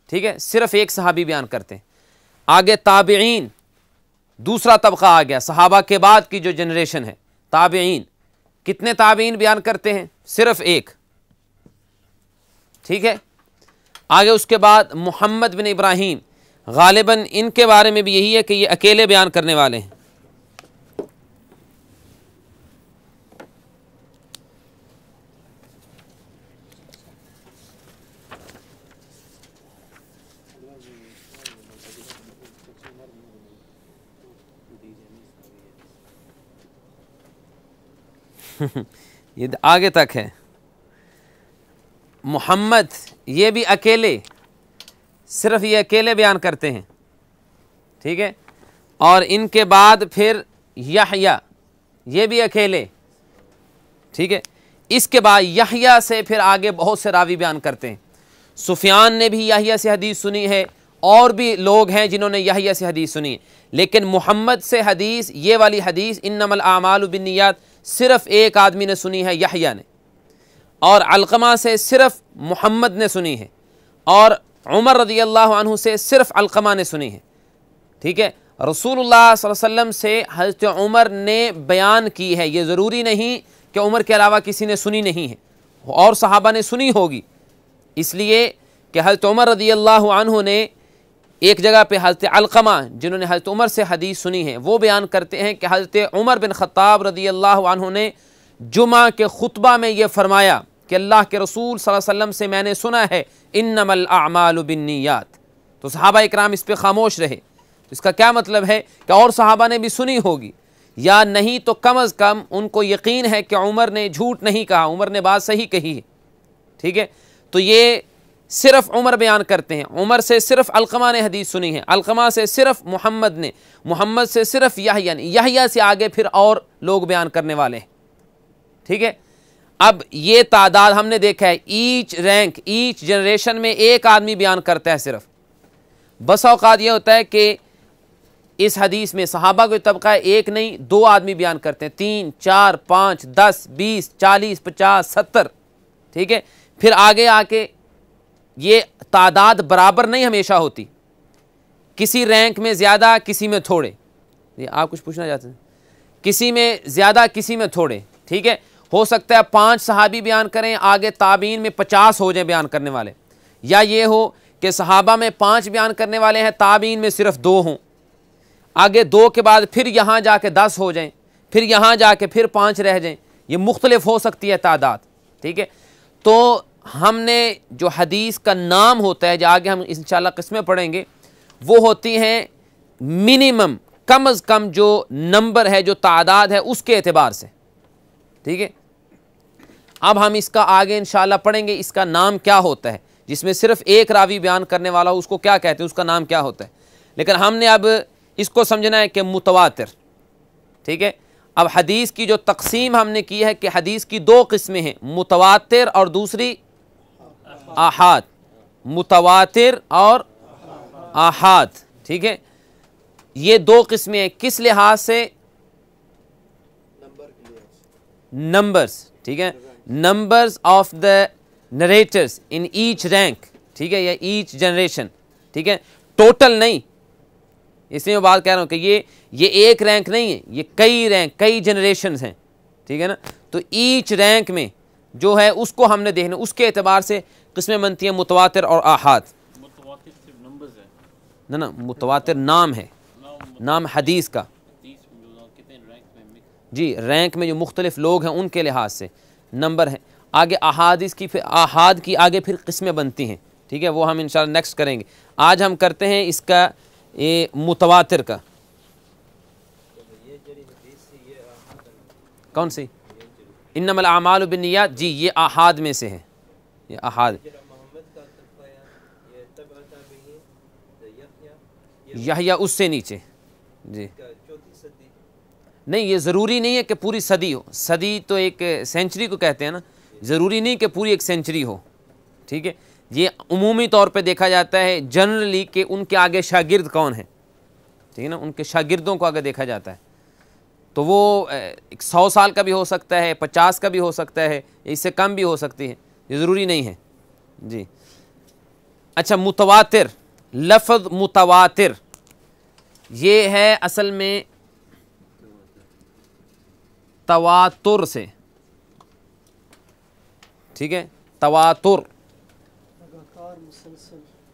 ٹھیک ہے، صرف ایک صحابی بیان کرتے ہیں۔ آگے تابعین، دوسرا طبقہ آ گیا، صحابہ کے بعد کی جو جنریشن ہے تابعین، کتنے تابعین بیان کرتے ہیں؟ صرف ایک، ٹھیک ہے. آگے اس کے بعد محمد بن ابراہیم، غالباً ان کے بارے میں بھی یہی ہے کہ یہ اکیلے بیان کرنے والے ہیں. یہ آگے تک ہے. محمد یہ بھی اکیلے، صرف یہ اکیلے بیان کرتے ہیں. ٹھیک ہے. اور ان کے بعد پھر یحییٰ، یہ بھی اکیلے. ٹھیک ہے. اس کے بعد یحییٰ سے پھر آگے بہت سے راوی بیان کرتے ہیں. سفیان نے بھی یحییٰ سے حدیث سنی ہے، اور بھی لوگ ہیں جنہوں نے یحییٰ سے حدیث سنی ہے. لیکن محمد سے حدیث، یہ والی حدیث انما الاعمال بالنیات، صرف ایک آدمی نے سنی ہے، یحییٰ نے. اور علقمہ سے صرف محمد نے سنی ہے، اور عمر رضی اللہ عنہ سے صرف علقمہ نے سنی ہے. ٹھیک ہے. رسول اللہ صلی اللہ علیہ وسلم سے حضرت عمر نے بیان کی ہے. یہ ضروری نہیں کہ عمر کے علاوہ کسی نے سنی نہیں ہے، اور صحابہ نے سنی ہوگی. اس لیے کہ حضرت عمر رضی اللہ عنہ نے ایک جگہ پہ حضرت علقمہ، جنہوں نے حضرت عمر سے حدیث سنی ہے، وہ بیان کرتے ہیں کہ حضرت عمر بن خطاب رضی اللہ عنہ نے جمعہ کے خطبہ میں یہ فرمایا کہ اللہ کے رسول صلی اللہ علیہ وسلم سے میں نے سنا ہے انما الاعمال بالنیات. تو صحابہ اکرام اس پہ خاموش رہے. اس کا کیا مطلب ہے کہ اور صحابہ نے بھی سنی ہوگی، یا نہیں تو کم از کم ان کو یقین ہے کہ عمر نے جھوٹ نہیں کہا، عمر نے بات صحیح کہی ہے. ٹھیک ہے. تو یہ صرف عمر بیان کرتے ہیں. عمر سے صرف علقمہ نے حدیث سنی ہے، علقمہ سے صرف محمد نے، محمد سے صرف یحییٰ نے، یحییٰ سے آگے پھر اور لوگ بیان کرنے والے ہیں. ٹھیک ہے. اب یہ تعداد ہم نے دیکھا ہے، ایچ رینک، ایچ جنریشن میں ایک آدمی بیان کرتا ہے صرف. بس اوقات یہ ہوتا ہے کہ اس حدیث میں صحابہ کو طبقہ ایک نہیں، دو آدمی بیان کرتے ہیں، 3 4 5 10 20 40 50 70. ٹھیک ہے. پھر آگے آ کے یہ تعداد برابر نہیں ہمیشہ ہوتی، کسی رینک میں زیادہ کسی میں تھوڑے. یہ آپ کچھ پوچھنا چاہتے ہیں؟ کسی میں زیادہ کسی میں تھوڑے. ٹھیک ہے. ہو سکتا ہے 5 صحابی بیان کریں، آگے تابعین میں 50 ہو جائیں بیان کرنے والے، یا یہ ہو کہ صحابہ میں 5 بیان کرنے والے ہیں، تابعین میں صرف 2 ہوں، آگے 2 کے بعد پھر یہاں جا کے 10 ہو جائیں، پھر یہاں جا کے پھر 5 رہ جائیں. یہ مختلف ہو سکتی ہے تعداد. ٹھیک ہے. تو ہم نے جو حدیث کا نام ہوتا ہے، جو آگے ہم انشاءاللہ قسمیں پڑھیں گے، وہ ہوتی ہیں منیمم، کم از کم جو نمبر ہے، جو تعداد ہے، اس کے اعتبار سے. ٹھیک ہے. اب ہم اس کا آگے انشاءاللہ پڑھیں گے، اس کا نام کیا ہوتا ہے، جس میں صرف ایک راوی بیان کرنے والا ہو، اس کو کیا کہتے ہیں، اس کا نام کیا ہوتا ہے. لیکن ہم نے اب اس کو سمجھنا ہے کہ متواتر. ٹھیک ہے. اب حدیث کی جو تقسیم ہم نے کی ہے کہ حدیث کی 2 قسمیں ہیں، متواتر اور دوسری آحاد. متواتر اور آحاد. ٹھیک ہے. یہ 2 قسمیں ہیں. کس لحاظ سے؟ نمبرز. ٹھیک ہے. Numbers of the narrators in each rank. ٹھیک ہے. یا ایچ جنریشن. ٹھیک ہے. ٹوٹل نہیں. اس لیے میں بات کہہ رہا ہوں کہ یہ ایک رینک نہیں ہے، یہ کئی رینک، کئی جنریشنز ہیں. ٹھیک ہے نا. تو ایچ رینک میں جو ہے اس کو ہم نے دیکھنا، اس کے اعتبار سے قسمیں بنتی ہیں متواتر اور آحاد. متواتر صرف نمبرز ہے، نہ متواتر نام ہے، نام حدیث کا. کتنے رینک میں؟ جی، رینک میں جو مختلف لوگ ہیں ان کے لحاظ سے نمبر ہیں. آگے احادیث کی، پھر آحاد کی آگے پھر قسمیں بنتی ہیں. ٹھیک ہے. وہ ہم انشاءاللہ نیکسٹ کریں گے. آج ہم کرتے ہیں اس کا متواتر کا. کون سی؟ انما الاعمال بالنیات. جی، یہ آحاد میں سے ہے. یہ آحاد. یحییٰ اس سے نیچے. جی نہیں، یہ ضروری نہیں ہے کہ پوری صدی ہو. صدی تو ایک سینچری کو کہتے ہیں نا، ضروری نہیں کہ پوری ایک سینچری ہو. ٹھیک ہے. یہ عمومی طور پہ دیکھا جاتا ہے جنرلی کہ ان کے آگے شاگرد کون ہیں. ٹھیک ہے نا. ان کے شاگردوں کو آگے دیکھا جاتا ہے. تو وہ 100 سال کا بھی ہو سکتا ہے، 50 کا بھی ہو سکتا ہے، اس سے کم بھی ہو سکتی ہے. یہ ضروری نہیں ہے. جی اچھا. متواتر، لفظ متواتر یہ ہے اصل میں تواتر سے. ٹھیک ہے. تواتر،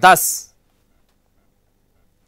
10,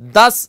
10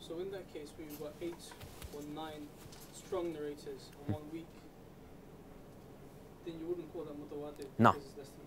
So in that case, we've got 8 or 9 strong narrators and 1 weak. Then you wouldn't call that mutawatir. No. Because it's less than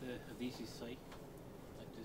the hadith is sahih? Like the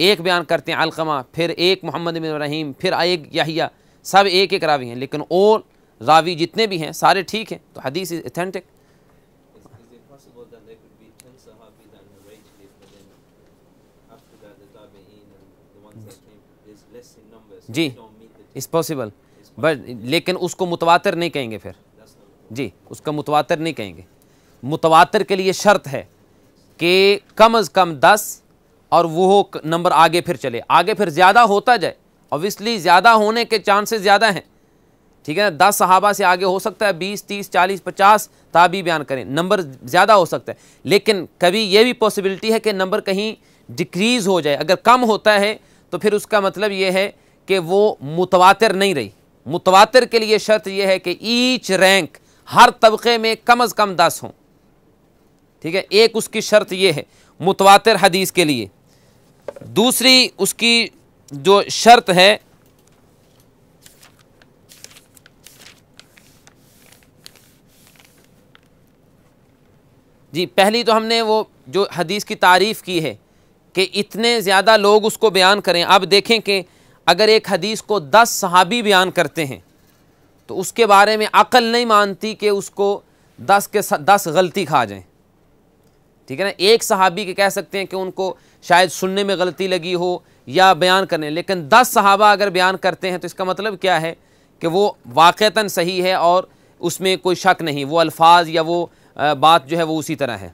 ایک بیان کرتے ہیں علقمہ، پھر ایک محمد بن ابراہیم، پھر ایک یحییٰ، سب ایک ایک راوی ہیں، لیکن اور راوی جتنے بھی ہیں سارے ٹھیک ہیں، تو حدیث از authentic. Is it possible that there could be 10 Sahabi that narrated it, but then after that the Tabi'een and the ones that came is less in numbers, so جی they don't meet the it's possible, but لیکن اس کو متواتر نہیں کہیں گے پھر، that's not جی اس کا متواتر نہیں کہیں گے۔ متواتر کے لیے شرط ہے کہ کم از کم 10 اور وہ نمبر آگے پھر چلے، آگے پھر زیادہ ہوتا جائے، اوبویسلی زیادہ ہونے کے چانسز زیادہ ہیں، ٹھیک ہے نا، 10 صحابہ سے آگے ہو سکتا ہے 20 30 40 50 تابعی بیان کریں، نمبر زیادہ ہو سکتا ہے، لیکن کبھی یہ بھی پاسبلٹی ہے کہ نمبر کہیں ڈکریز ہو جائے، اگر کم ہوتا ہے تو پھر اس کا مطلب یہ ہے کہ وہ متواتر نہیں رہی۔ متواتر کے لیے شرط یہ ہے کہ ایچ رینک ہر طبقے میں کم از کم 10 ہوں، ٹھیک ہے، ایک اس کی شرط یہ ہے متواتر حدیث کے لیے۔ دوسری اس کی جو شرط ہے جی، پہلی تو ہم نے وہ جو حدیث کی تعریف کی ہے کہ اتنے زیادہ لوگ اس کو بیان کریں۔ اب دیکھیں کہ اگر ایک حدیث کو 10 صحابی بیان کرتے ہیں تو اس کے بارے میں عقل نہیں مانتی کہ اس کو 10 کے 10 غلطی کھا جائیں، ٹھیک ہے نا۔ ایک صحابی کے کہہ سکتے ہیں کہ ان کو شاید سننے میں غلطی لگی ہو یا بیان کرنے، لیکن 10 صحابہ اگر بیان کرتے ہیں تو اس کا مطلب کیا ہے کہ وہ واقعتاً صحیح ہے اور اس میں کوئی شک نہیں، وہ الفاظ یا وہ بات جو ہے وہ اسی طرح ہے۔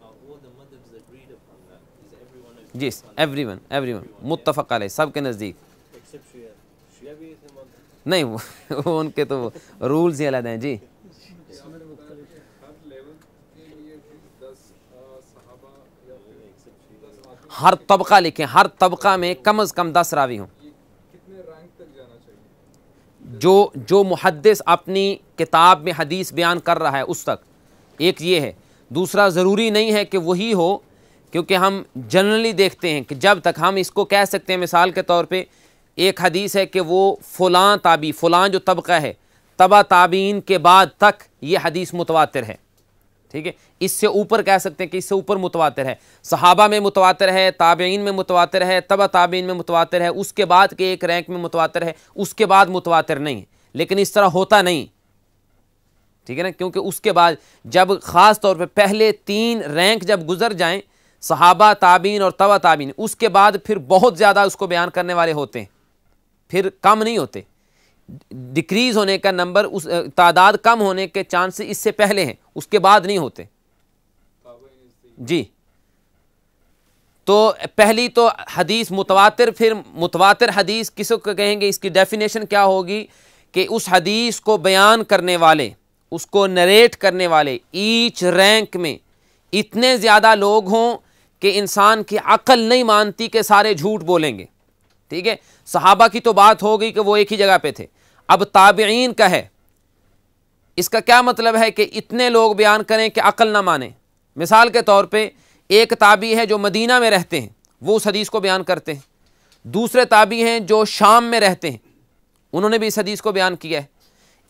all the madhabs agreed upon that. Is everyone agreed جی upon that? ایوری ون متفق علیہ، سب کے نزدیک، Except Shia. Shia بھی تھے مطلب. نہیں وہ ان کے تو رولز ہی علیحدہ ہیں جی۔ ہر لیول کے لیے بھی 10 صحابہ یا پھر 10 آدمی، ہر طبقہ لکھیں، ہر طبقہ میں کم از کم 10 راوی ہوں۔ یہ کتنے رینک تک جانا چاہیے؟ جو محدث اپنی کتاب میں حدیث بیان کر رہا ہے اس تک، ایک یہ ہے۔ دوسرا ضروری نہیں ہے کہ وہی ہو، کیونکہ ہم جنرلی دیکھتے ہیں کہ جب تک ہم اس کو کہہ سکتے ہیں، مثال کے طور پہ ایک حدیث ہے کہ وہ فلاں تابعی، فلاں جو طبقہ ہے تبع تابعین کے بعد تک یہ حدیث متواتر ہے، ٹھیک ہے، اس سے اوپر کہہ سکتے ہیں کہ اس سے اوپر متواتر ہے، صحابہ میں متواتر ہے، تابعین میں متواتر ہے، تبع تابعین میں متواتر ہے، اس کے بعد کے ایک رینک میں متواتر ہے، اس کے بعد متواتر نہیں ہے، لیکن اس طرح ہوتا نہیں، ٹھیک ہے نا، کیونکہ اس کے بعد جب خاص طور پہ پہلے 3 رینک جب گزر جائیں صحابہ، تابعین اور تبع تابعین، اس کے بعد پھر بہت زیادہ اس کو بیان کرنے والے ہوتے ہیں، پھر کم نہیں ہوتے، ڈکریز ہونے کا نمبر، اس تعداد کم ہونے کے چانس اس سے پہلے ہیں، اس کے بعد نہیں ہوتے جی۔ تو پہلی تو حدیث متواتر، پھر متواتر حدیث کس کو کہیں گے، اس کی ڈیفینیشن کیا ہوگی کہ اس حدیث کو بیان کرنے والے، اس کو نریٹ کرنے والے ایچ رینک میں اتنے زیادہ لوگ ہوں کہ انسان کی عقل نہیں مانتی کہ سارے جھوٹ بولیں گے، ٹھیک ہے۔ صحابہ کی تو بات ہو گئی کہ وہ ایک ہی جگہ پہ تھے، اب تابعین کا ہے، اس کا کیا مطلب ہے کہ اتنے لوگ بیان کریں کہ عقل نہ مانے۔ مثال کے طور پہ ایک تابعی ہے جو مدینہ میں رہتے ہیں، وہ اس حدیث کو بیان کرتے ہیں، دوسرے تابعی ہیں جو شام میں رہتے ہیں، انہوں نے بھی اس حدیث کو بیان کیا ہے،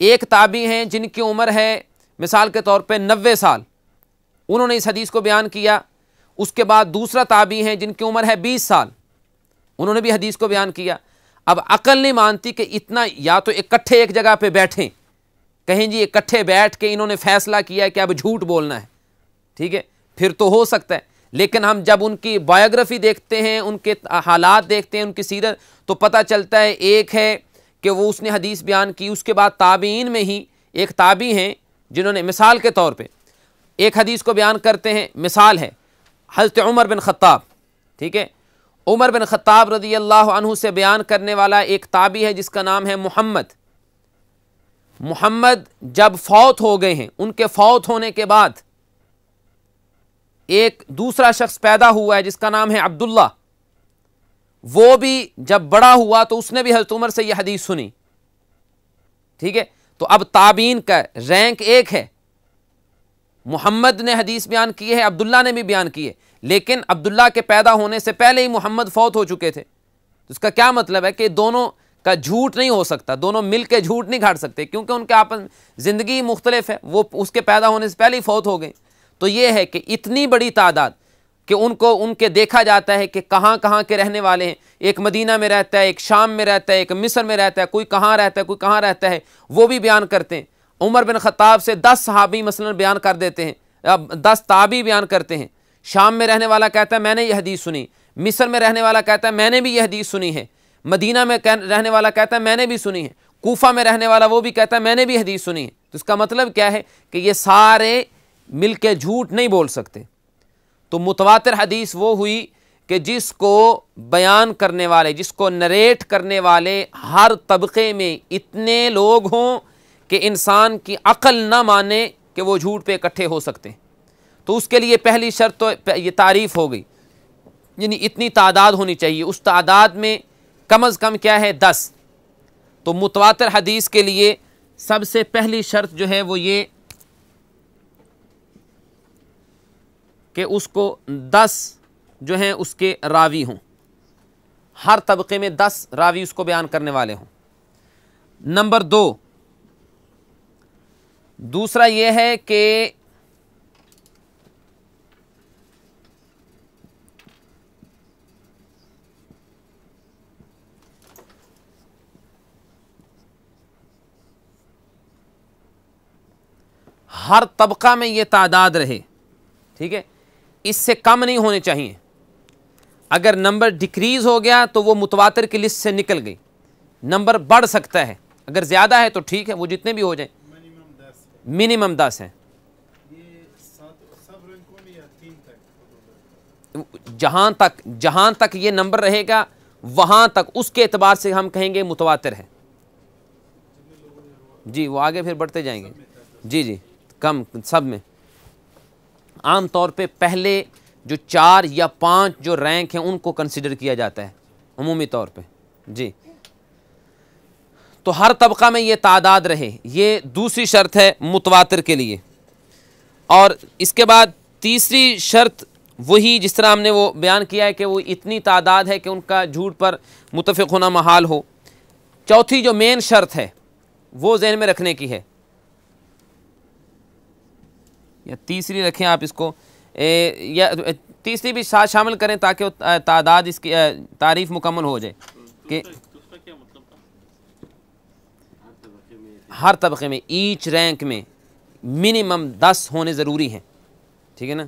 ایک تابعی ہیں جن کی عمر ہے مثال کے طور پہ 90 سال، انہوں نے اس حدیث کو بیان کیا، اس کے بعد دوسرا تابعی ہیں جن کی عمر ہے 20 سال، انہوں نے بھی حدیث کو بیان کیا۔ اب عقل نہیں مانتی کہ اتنا، یا تو اکٹھے ایک جگہ پہ بیٹھیں، کہیں جی اکٹھے بیٹھ کے انہوں نے فیصلہ کیا ہے کہ اب جھوٹ بولنا ہے، ٹھیک ہے، پھر تو ہو سکتا ہے، لیکن ہم جب ان کی بایوگرافی دیکھتے ہیں، ان کے حالات دیکھتے ہیں، ان کی سیرت، تو پتہ چلتا ہے ایک ہے کہ وہ اس نے حدیث بیان کی، اس کے بعد تابعین میں ہی ایک تابعی ہیں جنہوں نے مثال کے طور پہ ایک حدیث کو بیان کرتے ہیں، مثال ہے حضرت عمر بن خطاب، ٹھیک ہے، عمر بن خطاب رضی اللہ عنہ سے بیان کرنے والا ایک تابعی ہے جس کا نام ہے محمد جب فوت ہو گئے ہیں، ان کے فوت ہونے کے بعد ایک دوسرا شخص پیدا ہوا ہے جس کا نام ہے عبداللہ، وہ بھی جب بڑا ہوا تو اس نے بھی حضرت عمر سے یہ حدیث سنی، ٹھیک ہے۔ تو اب تابعین کا رینک ایک ہے، محمد نے حدیث بیان کی ہے، عبداللہ نے بھی بیان کی ہے، لیکن عبداللہ کے پیدا ہونے سے پہلے ہی محمد فوت ہو چکے تھے۔ اس کا کیا مطلب ہے کہ دونوں کا جھوٹ نہیں ہو سکتا، دونوں مل کے جھوٹ نہیں گھاڑ سکتے، کیونکہ ان کے آپس زندگی مختلف ہے، وہ اس کے پیدا ہونے سے پہلے ہی فوت ہو گئے۔ تو یہ ہے کہ اتنی بڑی تعداد کہ ان کے دیکھا جاتا ہے کہ کہاں کہاں کے رہنے والے ہیں، ایک مدینہ میں رہتا ہے، ایک شام میں رہتا ہے، ایک مصر میں رہتا ہے، کوئی کہاں رہتا ہے، کوئی کہاں رہتا ہے، وہ بھی بیان کرتے ہیں۔ عمر بن خطاب سے 10 صحابی مثلا بیان کر دیتے ہیں، 10 تابعی بیان کرتے ہیں۔ شام میں رہنے والا کہتا ہے میں نے یہ حدیث سنی، مصر میں رہنے والا کہتا ہے میں نے بھی یہ حدیث سنی ہے، مدینہ میں رہنے والا کہتا ہے میں نے بھی سنی ہے، کوفہ میں رہنے والا وہ بھی کہتا ہے میں نے بھی حدیث سنی ہے۔ تو اس کا مطلب کیا ہے کہ یہ سارے مل کے جھوٹ نہیں بول سکتے۔ تو متواتر حدیث وہ ہوئی کہ جس کو بیان کرنے والے، جس کو نریٹ کرنے والے ہر طبقے میں اتنے لوگ ہوں کہ انسان کی عقل نہ مانے کہ وہ جھوٹ پہ اکٹھے ہو سکتے ہیں۔ تو اس کے لیے پہلی شرط تو یہ تعریف ہو گئی، یعنی اتنی تعداد ہونی چاہیے، اس تعداد میں کم از کم کیا ہے 10۔ تو متواتر حدیث کے لیے سب سے پہلی شرط جو ہے وہ یہ کہ اس کو 10 جو ہیں اس کے راوی ہوں، ہر طبقے میں 10 راوی اس کو بیان کرنے والے ہوں۔ نمبر 2، دوسرا یہ ہے کہ ہر طبقہ میں یہ تعداد رہے، ٹھیک ہے، اس سے کم نہیں ہونے چاہیے۔ اگر نمبر ڈیکریز ہو گیا تو وہ متواتر کی لسٹ سے نکل گئی، نمبر بڑھ سکتا ہے، اگر زیادہ ہے تو ٹھیک ہے، وہ جتنے بھی ہو جائیں، منیمم 10 ہیں۔ جہاں تک یہ نمبر رہے گا وہاں تک اس کے اعتبار سے ہم کہیں گے متواتر ہے۔ جی وہ آگے پھر بڑھتے جائیں گے، جی کم سب میں۔ عام طور پہ پہلے جو 4 یا 5 جو رینک ہیں ان کو کنسیڈر کیا جاتا ہے عمومی طور پہ، جی۔ تو ہر طبقہ میں یہ تعداد رہے، یہ دوسری شرط ہے متواتر کے لیے۔ اور اس کے بعد تیسری شرط وہی جس طرح ہم نے وہ بیان کیا ہے کہ وہ اتنی تعداد ہے کہ ان کا جھوٹ پر متفق ہونا محال ہو۔ چوتھی جو مین شرط ہے وہ ذہن میں رکھنے کی ہے، یا تیسری رکھیں آپ اس کو، یا تیسری بھی ساتھ شامل کریں تاکہ تعداد اس کی تعریف مکمل ہو جائے کہ دوسرا کیا مطلب تھا؟ ہر طبقے میں ایچ رینک میں منیمم 10 ہونے ضروری ہیں، ٹھیک ہے نا۔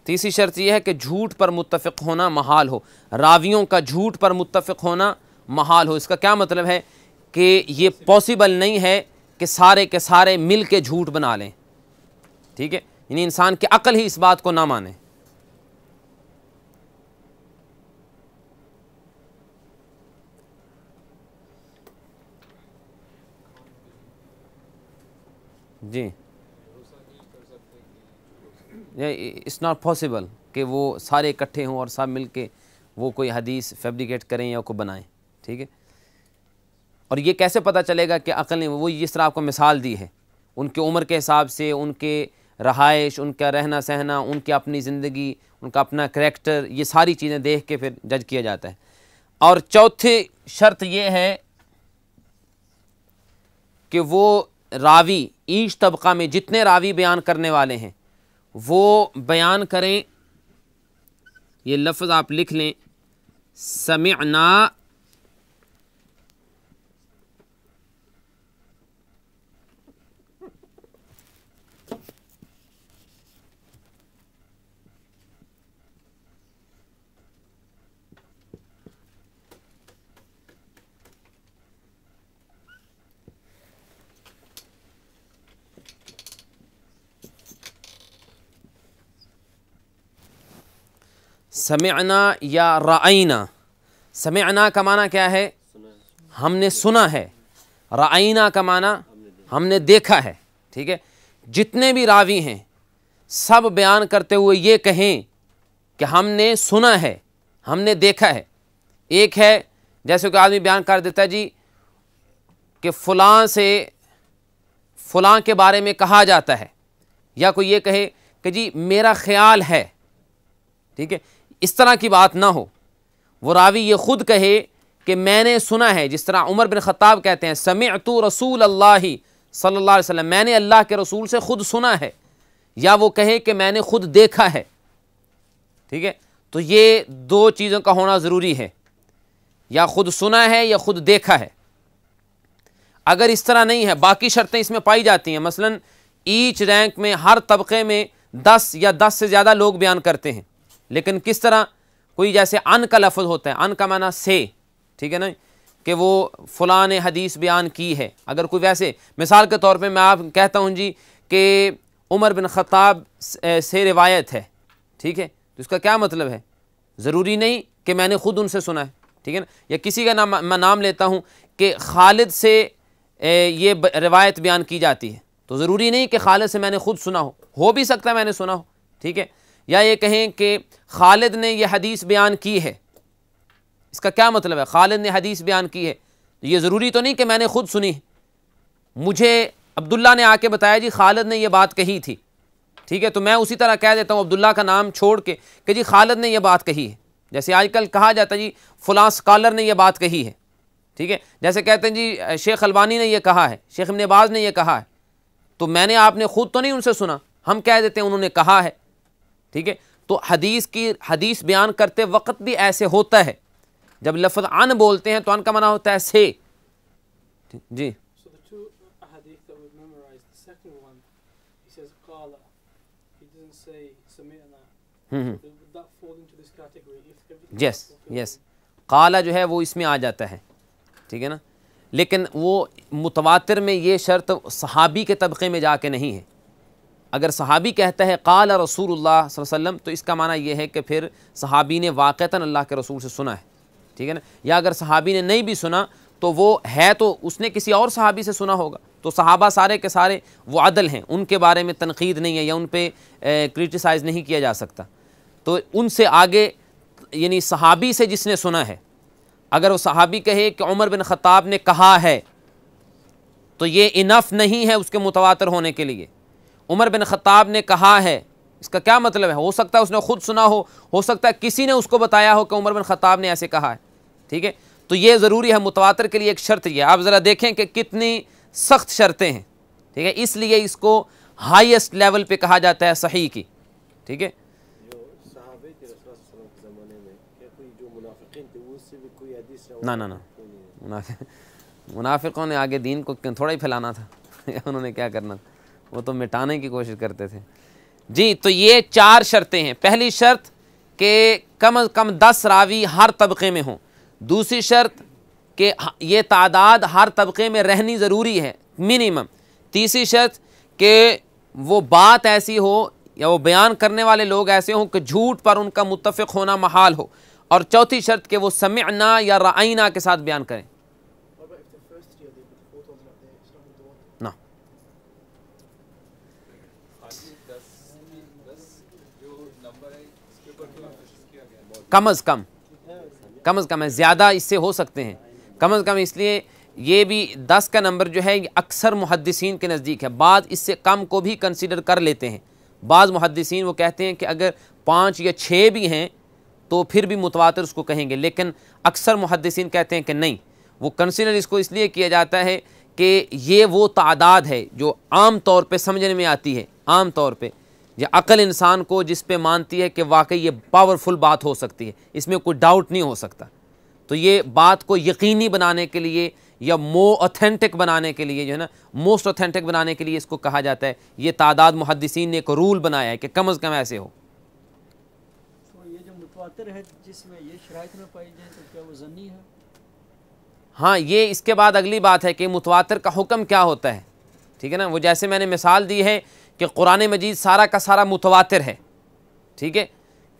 تیسری شرط یہ ہے کہ جھوٹ پر متفق ہونا محال ہو، راویوں کا جھوٹ پر متفق ہونا محال ہو۔ اس کا کیا مطلب ہے کہ یہ پاسبل نہیں ہے کہ سارے کے سارے مل کے جھوٹ بنا لیں، ٹھیک ہے، یعنی انسان کی عقل ہی اس بات کو نہ مانے۔ جی اٹس ناٹ پاسبل کہ وہ سارے اکٹھے ہوں اور سب مل کے وہ کوئی حدیث فیبریکیٹ کریں یا کو بنائیں، ٹھیک ہے۔ اور یہ کیسے پتہ چلے گا کہ عقل نے، وہ جس طرح آپ کو مثال دی ہے، ان کے عمر کے حساب سے، ان کے رہائش، ان کا رہنا سہنا، ان کی اپنی زندگی، ان کا اپنا کریکٹر، یہ ساری چیزیں دیکھ کے پھر جج کیا جاتا ہے۔ اور چوتھی شرط یہ ہے کہ وہ راوی ایچ طبقہ میں جتنے راوی بیان کرنے والے ہیں وہ بیان کریں، یہ لفظ آپ لکھ لیں، سمعنا سمعنا یا رأینا۔ سمعنا کا معنی کیا ہے؟ ہم نے سنا ہے۔ رأینا کا معنی ہم نے دیکھا ہے، ٹھیک ہے۔ جتنے بھی راوی ہیں سب بیان کرتے ہوئے یہ کہیں کہ ہم نے سنا ہے، ہم نے دیکھا ہے۔ ایک ہے جیسے کہ آدمی بیان کر دیتا ہے جی کہ فلاں سے فلاں کے بارے میں کہا جاتا ہے، یا کوئی یہ کہے کہ جی میرا خیال ہے، ٹھیک ہے، اس طرح کی بات نہ ہو، وہ راوی یہ خود کہے کہ میں نے سنا ہے، جس طرح عمر بن خطاب کہتے ہیں سمعت رسول اللہ صلی اللہ علیہ وسلم، میں نے اللہ کے رسول سے خود سنا ہے، یا وہ کہے کہ میں نے خود دیکھا ہے، ٹھیک ہے، تو یہ دو چیزوں کا ہونا ضروری ہے، یا خود سنا ہے یا خود دیکھا ہے۔ اگر اس طرح نہیں ہے، باقی شرطیں اس میں پائی جاتی ہیں، مثلا ایچ رینک میں ہر طبقے میں 10 یا 10 سے زیادہ لوگ بیان کرتے ہیں، لیکن کس طرح، کوئی جیسے ان کا لفظ ہوتا ہے، ان کا معنی سے، ٹھیک ہے نا، کہ وہ فلاں نے حدیث بیان کی ہے، اگر کوئی ویسے مثال کے طور پہ میں آپ کہتا ہوں جی کہ عمر بن خطاب سے روایت ہے، ٹھیک ہے، تو اس کا کیا مطلب ہے؟ ضروری نہیں کہ میں نے خود ان سے سنا ہے، ٹھیک ہے نا، یا کسی کا نام میں نام لیتا ہوں کہ خالد سے یہ روایت بیان کی جاتی ہے، تو ضروری نہیں کہ خالد سے میں نے خود سنا ہو بھی سکتا ہے میں نے سنا ہو، ٹھیک ہے، یا یہ کہیں کہ خالد نے یہ حدیث بیان کی ہے، اس کا کیا مطلب ہے؟ خالد نے حدیث بیان کی ہے، یہ ضروری تو نہیں کہ میں نے خود سنی، مجھے عبداللہ نے آ کے بتایا جی خالد نے یہ بات کہی تھی، ٹھیک ہے، تو میں اسی طرح کہہ دیتا ہوں عبداللہ کا نام چھوڑ کے کہ جی خالد نے یہ بات کہی ہے، جیسے آج کل کہا جاتا ہے جی فلاں اسکالر نے یہ بات کہی ہے، ٹھیک ہے، جیسے کہتے ہیں جی شیخ البانی نے یہ کہا ہے، شیخ ابن باز نے یہ کہا ہے، تو میں نے آپ نے خود تو نہیں ان سے سنا، ہم کہہ دیتے ہیں انہوں نے کہا ہے، ٹھیک ہے، تو حدیث بیان کرتے وقت بھی ایسے ہوتا ہے، جب لفظ عن بولتے ہیں تو عن کا معنی ہوتا ہے سے، جی۔ So the two ahadith that we've memorized, the second one, he says qala. He doesn't say sami'na. Would that fall into this category? If everything یس یس، قالا جو ہے وہ اس میں آ جاتا ہے، ٹھیک ہے نا، لیکن وہ متواتر میں یہ شرط صحابی کے طبقے میں جا کے نہیں ہے، اگر صحابی کہتا ہے قال رسول اللہ صلی اللہ علیہ وسلم تو اس کا معنی یہ ہے کہ پھر صحابی نے واقعتاً اللہ کے رسول سے سنا ہے، ٹھیک ہے نا، یا اگر صحابی نے نہیں بھی سنا تو وہ ہے تو اس نے کسی اور صحابی سے سنا ہوگا، تو صحابہ سارے کے سارے وہ عدل ہیں، ان کے بارے میں تنقید نہیں ہے یا ان پہ کرٹیسائز نہیں کیا جا سکتا، تو ان سے آگے یعنی صحابی سے جس نے سنا ہے، اگر وہ صحابی کہے کہ عمر بن خطاب نے کہا ہے تو یہ انف نہیں ہے اس کے متواتر ہونے کے لیے، عمر بن خطاب نے کہا ہے، اس کا کیا مطلب ہے؟ ہو سکتا ہے اس نے خود سنا ہو سکتا ہے کسی نے اس کو بتایا ہو کہ عمر بن خطاب نے ایسے کہا ہے، ٹھیک ہے، تو یہ ضروری ہے، متواتر کے لیے ایک شرط یہ ہے، آپ ذرا دیکھیں کہ کتنی سخت شرطیں ہیں، ٹھیک ہے، اس لیے اس کو ہائیسٹ لیول پہ کہا جاتا ہے صحیح کی، ٹھیک ہے۔ جو صحابہ کے رسول صلی اللہ علیہ وسلم کے زمانے میں کیا کوئی جو منافقین تھے وہ سے بھی کوئی حدیث نہ منافقوں نے آگے دین کو تھوڑا ہی پھیلانا تھا انہوں نے کیا کرنا تھا، وہ تو مٹانے کی کوشش کرتے تھے۔ جی، تو یہ 4 شرطیں ہیں، پہلی شرط کہ کم از کم 10 راوی ہر طبقے میں ہوں، دوسری شرط کہ یہ تعداد ہر طبقے میں رہنی ضروری ہے منیمم، تیسری شرط کہ وہ بات ایسی ہو یا وہ بیان کرنے والے لوگ ایسے ہوں کہ جھوٹ پر ان کا متفق ہونا محال ہو، اور چوتھی شرط کہ وہ سمعنا یا رأینا کے ساتھ بیان کریں۔ نہ کم از کم ہے، زیادہ اس سے ہو سکتے ہیں، کم از کم اس لیے یہ بھی 10 کا نمبر جو ہے یہ اکثر محدثین کے نزدیک ہے، بعض اس سے کم کو بھی کنسیڈر کر لیتے ہیں، بعض محدثین وہ کہتے ہیں کہ اگر 5 یا 6 بھی ہیں تو پھر بھی متواتر اس کو کہیں گے، لیکن اکثر محدثین کہتے ہیں کہ نہیں، وہ کنسیڈر اس کو اس لیے کیا جاتا ہے کہ یہ وہ تعداد ہے جو عام طور پہ سمجھنے میں آتی ہے، عام طور پہ یا عقل انسان کو جس پہ مانتی ہے کہ واقعی یہ پاورفل بات ہو سکتی ہے، اس میں کوئی ڈاؤٹ نہیں ہو سکتا، تو یہ بات کو یقینی بنانے کے لیے یا اوتھینٹک بنانے کے لیے جو ہے نا، موسٹ اوتھینٹک بنانے کے لیے اس کو کہا جاتا ہے، یہ تعداد محدثین نے ایک رول بنایا ہے کہ کم از کم ایسے ہو۔ تو یہ جو متواتر ہے جس میں یہ شرائط میں پائی جائے تو کیا وہ ظنی ہے؟ ہاں، یہ اس کے بعد اگلی بات ہے کہ متواتر کا حکم کیا ہوتا ہے، ٹھیک ہے نا، وہ جیسے میں نے مثال دی ہے کہ قرآن مجید سارا کا سارا متواتر ہے، ٹھیک ہے،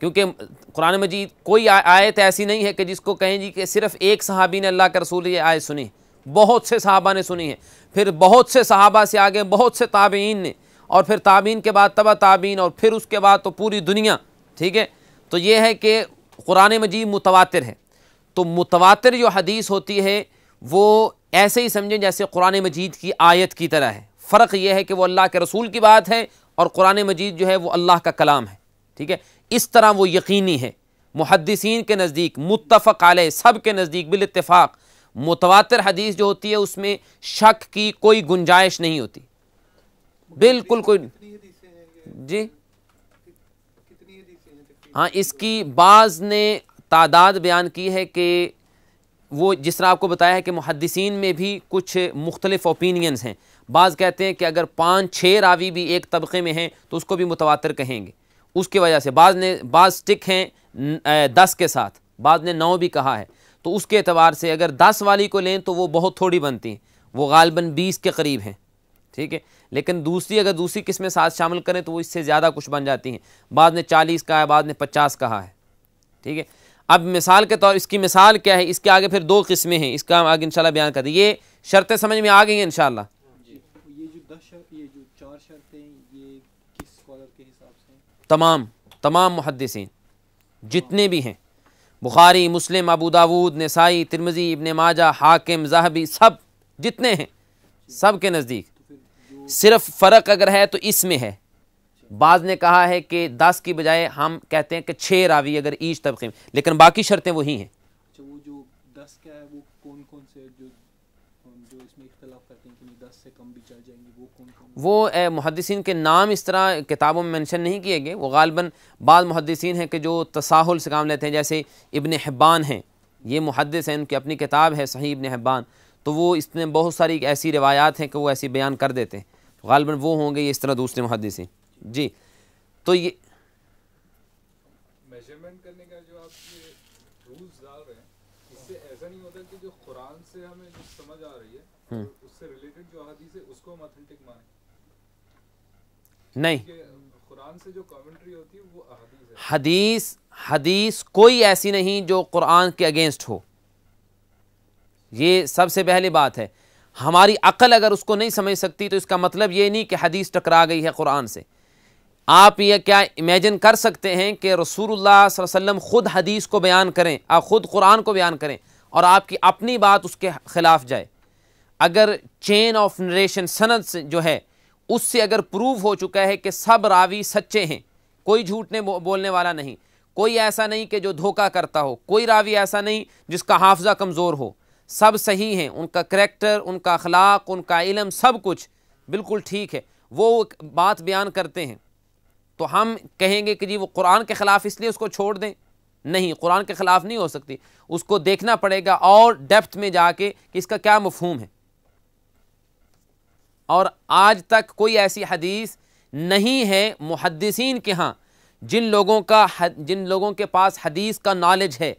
کیونکہ قرآن مجید کوئی آیت ایسی نہیں ہے کہ جس کو کہیں جی کہ صرف ایک صحابی نے اللہ کے رسول یہ آیت سنی، بہت سے صحابہ نے سنی ہے، پھر بہت سے صحابہ سے آگے بہت سے تابعین نے، اور پھر تابعین کے بعد تبع تابعین، اور پھر اس کے بعد تو پوری دنیا، ٹھیک ہے، تو یہ ہے کہ قرآن مجید متواتر ہے۔ تو متواتر جو حدیث ہوتی ہے وہ ایسے ہی سمجھیں جیسے قرآن مجید کی آیت کی طرح ہے، فرق یہ ہے کہ وہ اللہ کے رسول کی بات ہے اور قرآن مجید جو ہے وہ اللہ کا کلام ہے، ٹھیک ہے، اس طرح وہ یقینی ہے۔ محدثین کے نزدیک متفق علیہ، سب کے نزدیک بالاتفاق متواتر حدیث جو ہوتی ہے اس میں شک کی کوئی گنجائش نہیں ہوتی، بالکل کوئی۔ جی ہاں، اس کی بعض نے تعداد بیان کی ہے کہ وہ جس طرح آپ کو بتایا ہے کہ محدثین میں بھی کچھ مختلف اوپینینز ہیں، بعض کہتے ہیں کہ اگر 5-6 راوی بھی ایک طبقے میں ہیں تو اس کو بھی متواتر کہیں گے، اس کی وجہ سے بعض سٹک ہیں 10 کے ساتھ، بعض نے 9 بھی کہا ہے، تو اس کے اعتبار سے اگر 10 والی کو لیں تو وہ بہت تھوڑی بنتی ہیں، وہ غالباً 20 کے قریب ہیں، ٹھیک ہے، لیکن اگر دوسری قسمیں ساتھ شامل کریں تو وہ اس سے زیادہ کچھ بن جاتی ہیں، بعض نے 40 کہا ہے، بعض نے 50 کہا ہے، ٹھیک ہے۔ اب مثال کے طور اس کی مثال کیا ہے، اس کے آگے پھر 2 قسمیں ہیں، اس کا ہم آگے انشاءاللہ بیان کرتے ہیں۔ یہ شرطیں سمجھ میں آ گئی ہیں انشاءاللہ۔ یہ جو 10 شرط، یہ جو 4 شرطیں یہ کس اسکالر کے حساب سے؟ تمام محدثین جتنے بھی ہیں، بخاری، مسلم، ابو داود، نسائی، ترمذی، ابن ماجہ، حاکم، ذہبی، سب جتنے ہیں سب کے نزدیک، صرف فرق اگر ہے تو اس میں ہے، بعض نے کہا ہے کہ 10 کی بجائے ہم کہتے ہیں کہ 6 راوی اگر ایچ طبقے میں، لیکن باقی شرطیں وہی ہیں۔ اچھا، وہ جو 10 کیا ہے وہ کون سے جو اس میں اختلاف کرتے ہیں کہ 10 سے کم بھی چل جائیں گے، وہ کون؟ وہ محدثین کے نام اس طرح کتابوں میں منشن نہیں کیے گئے، وہ غالباً بعض محدثین ہیں کہ جو تساہل سے کام لیتے ہیں، جیسے ابن حبان ہیں، یہ محدث ہیں، ان کی اپنی کتاب ہے صحیح ابن حبان، تو وہ اس میں بہت ساری ایسی روایات ہیں کہ وہ ایسی بیان کر دیتے ہیں، غالباً وہ ہوں گے، یہ اس طرح دوسرے محدثین۔ جی تو یہ میجرمنٹ کرنے کا جو آپ یہ رولز ڈال رہے ہیں، اس سے ایسا نہیں ہوتا کہ جو قرآن سے ہمیں جو سمجھ آ رہی ہے اس سے ریلیٹڈ جو حدیث ہے اس کو ہم اتھینٹک مانیں؟ نہیں، قرآن سے جو کامنٹری ہوتی ہے وہ احادیث ہے۔ حدیث کوئی ایسی نہیں جو قرآن کے اگینسٹ ہو، یہ سب سے پہلی بات ہے۔ ہماری عقل اگر اس کو نہیں سمجھ سکتی تو اس کا مطلب یہ نہیں کہ حدیث ٹکرا گئی ہے قرآن سے۔ آپ یہ کیا امیجن کر سکتے ہیں کہ رسول اللہ صلی اللہ علیہ وسلم خود حدیث کو بیان کریں، آپ خود قرآن کو بیان کریں اور آپ کی اپنی بات اس کے خلاف جائے؟ اگر چین آف نریشن سند سے جو ہے اس سے اگر پروف ہو چکا ہے کہ سب راوی سچے ہیں، کوئی جھوٹ نے بولنے والا نہیں، کوئی ایسا نہیں کہ جو دھوکہ کرتا ہو، کوئی راوی ایسا نہیں جس کا حافظہ کمزور ہو، سب صحیح ہیں، ان کا کریکٹر، ان کا اخلاق، ان کا علم، سب کچھ بالکل ٹھیک ہے، وہ بات بیان کرتے ہیں، تو ہم کہیں گے کہ جی وہ قرآن کے خلاف اس لیے اس کو چھوڑ دیں؟ نہیں، قرآن کے خلاف نہیں ہو سکتی، اس کو دیکھنا پڑے گا اور ڈیپتھ میں جا کے کہ اس کا کیا مفہوم ہے۔ اور آج تک کوئی ایسی حدیث نہیں ہے محدثین کے ہاں جن لوگوں کے پاس حدیث کا نالج ہے،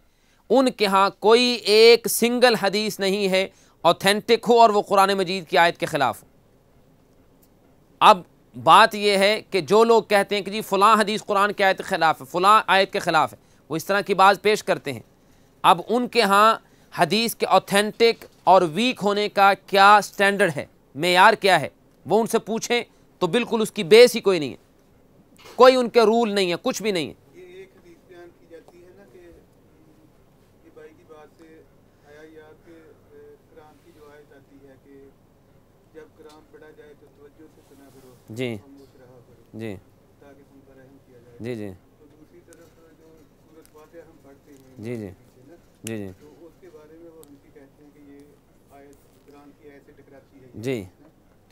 ان کے ہاں کوئی ایک سنگل حدیث نہیں ہے اوتھینٹک ہو اور وہ قرآن مجید کی آیت کے خلاف ہو۔ اب بات یہ ہے کہ جو لوگ کہتے ہیں کہ جی فلاں حدیث قرآن کی آیت کے خلاف ہے، فلاں آیت کے خلاف ہے، وہ اس طرح کی بات پیش کرتے ہیں، اب ان کے ہاں حدیث کے اوتھینٹک اور ویک ہونے کا کیا سٹینڈرڈ ہے، معیار کیا ہے، وہ ان سے پوچھیں تو بالکل اس کی بیس ہی کوئی نہیں ہے، کوئی ان کے رول نہیں ہے، کچھ بھی نہیں ہے۔ یہ ایک حدیث بیان کی جاتی ہے نا کہ یہ بھائی کی بات سے آیا یا کہ قرآن کی جو آیت آتی ہے کہ جب قرآن پڑھا جائے تو توجہ سے سنا کرو، جی خاموش رہا کرو، جی تاکہ تم پر رحم کیا جائے۔ جی جی تو دوسری طرف جو سورۃ فاتحہ ہم پڑھتے ہیں جی جی جی جی تو اس کے بارے میں وہ ہم کی کہتے ہیں کہ یہ آیت قرآن کی آیت سے ٹکراتی ہے، جی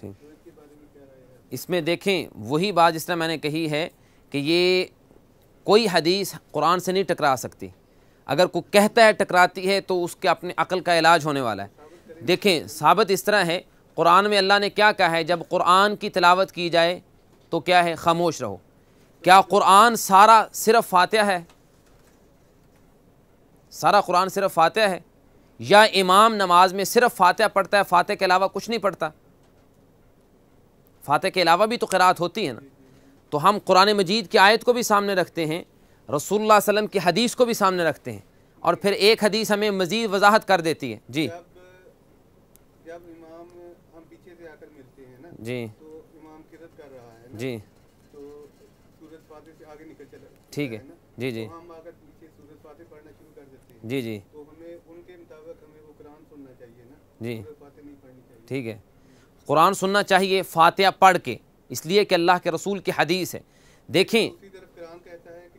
ٹھیک۔ تو اس کے بارے میں کیا رائے ہے؟ اس میں دیکھیں وہی بات جس طرح میں نے کہی ہے کہ یہ کوئی حدیث قرآن سے نہیں ٹکرا سکتی، اگر کوئی کہتا ہے ٹکراتی ہے تو اس کے اپنے عقل کا علاج ہونے والا ہے۔ دیکھیں ثابت اس طرح ہے، قرآن میں اللہ نے کیا کہا ہے، جب قرآن کی تلاوت کی جائے تو کیا ہے، خاموش رہو۔ کیا قرآن سارا صرف فاتحہ ہے؟ سارا قرآن صرف فاتحہ ہے؟ یا امام نماز میں صرف فاتحہ پڑھتا ہے، فاتحہ کے علاوہ کچھ نہیں پڑھتا؟ فاتحہ کے علاوہ بھی تو قرات ہوتی ہے نا۔ تو ہم قرآن مجید کی آیت کو بھی سامنے رکھتے ہیں، رسول اللہ صلی اللہ علیہ وسلم کی حدیث کو بھی سامنے رکھتے ہیں، اور پھر ایک حدیث ہمیں مزید وضاحت کر دیتی ہے۔ جی جب امام ہم پیچھے سے آ کر ملتے ہیں نا، جی تو امام قرات کر رہا ہے نا، جی تو سورۃ فاتحہ سے آگے نکل چلا ٹھیک ہے، نا، جی جی تو ہم آ کر پیچھے سورۃ فاتحہ پڑھنا شروع کر دیتے ہیں، جی جی تو ہمیں ان کے مطابق ہمیں وہ قرآن سننا چاہیے نا، جی سورۃ فاتحہ نہیں پڑھنی چاہیے۔ ٹھیک ہے، قرآن سننا چاہیے فاتحہ پڑھ کے، اس لیے کہ اللہ کے رسول کی حدیث ہے۔ دیکھیں دوسری طرف قرآن کہتا ہے کہ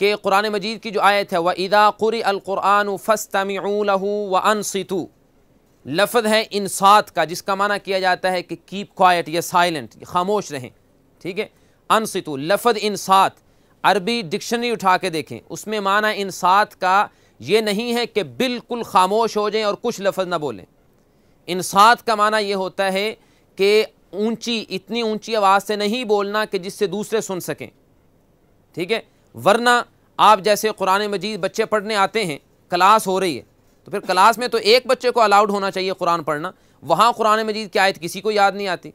کہ قرآن مجید کی جو آیت ہے وَإِذَا قُرِئَ الْقُرْآنُ فَاسْتَمِعُوا لَهُ وَأَنصِتُوا، لفظ ہے انصات کا، جس کا معنی کیا جاتا ہے کہ کیپ کوائٹ یا سائلنٹ، خاموش رہیں، ٹھیک ہے. انصتو، لفظ انصات عربی ڈکشنری اٹھا کے دیکھیں، اس میں معنی انصات کا یہ نہیں ہے کہ بالکل خاموش ہو جائیں اور کچھ لفظ نہ بولیں. انصات کا معنی یہ ہوتا ہے کہ اتنی اونچی آواز سے نہیں بولنا کہ جس سے دوسرے سن سکیں، ٹھیک ہے. ورنہ آپ جیسے قرآن مجید بچے پڑھنے آتے ہیں، کلاس ہو رہی ہے، تو پھر کلاس میں تو ایک بچے کو الاؤڈ ہونا چاہیے قرآن پڑھنا، وہاں قرآن مجید کی آیت کسی کو یاد نہیں آتی،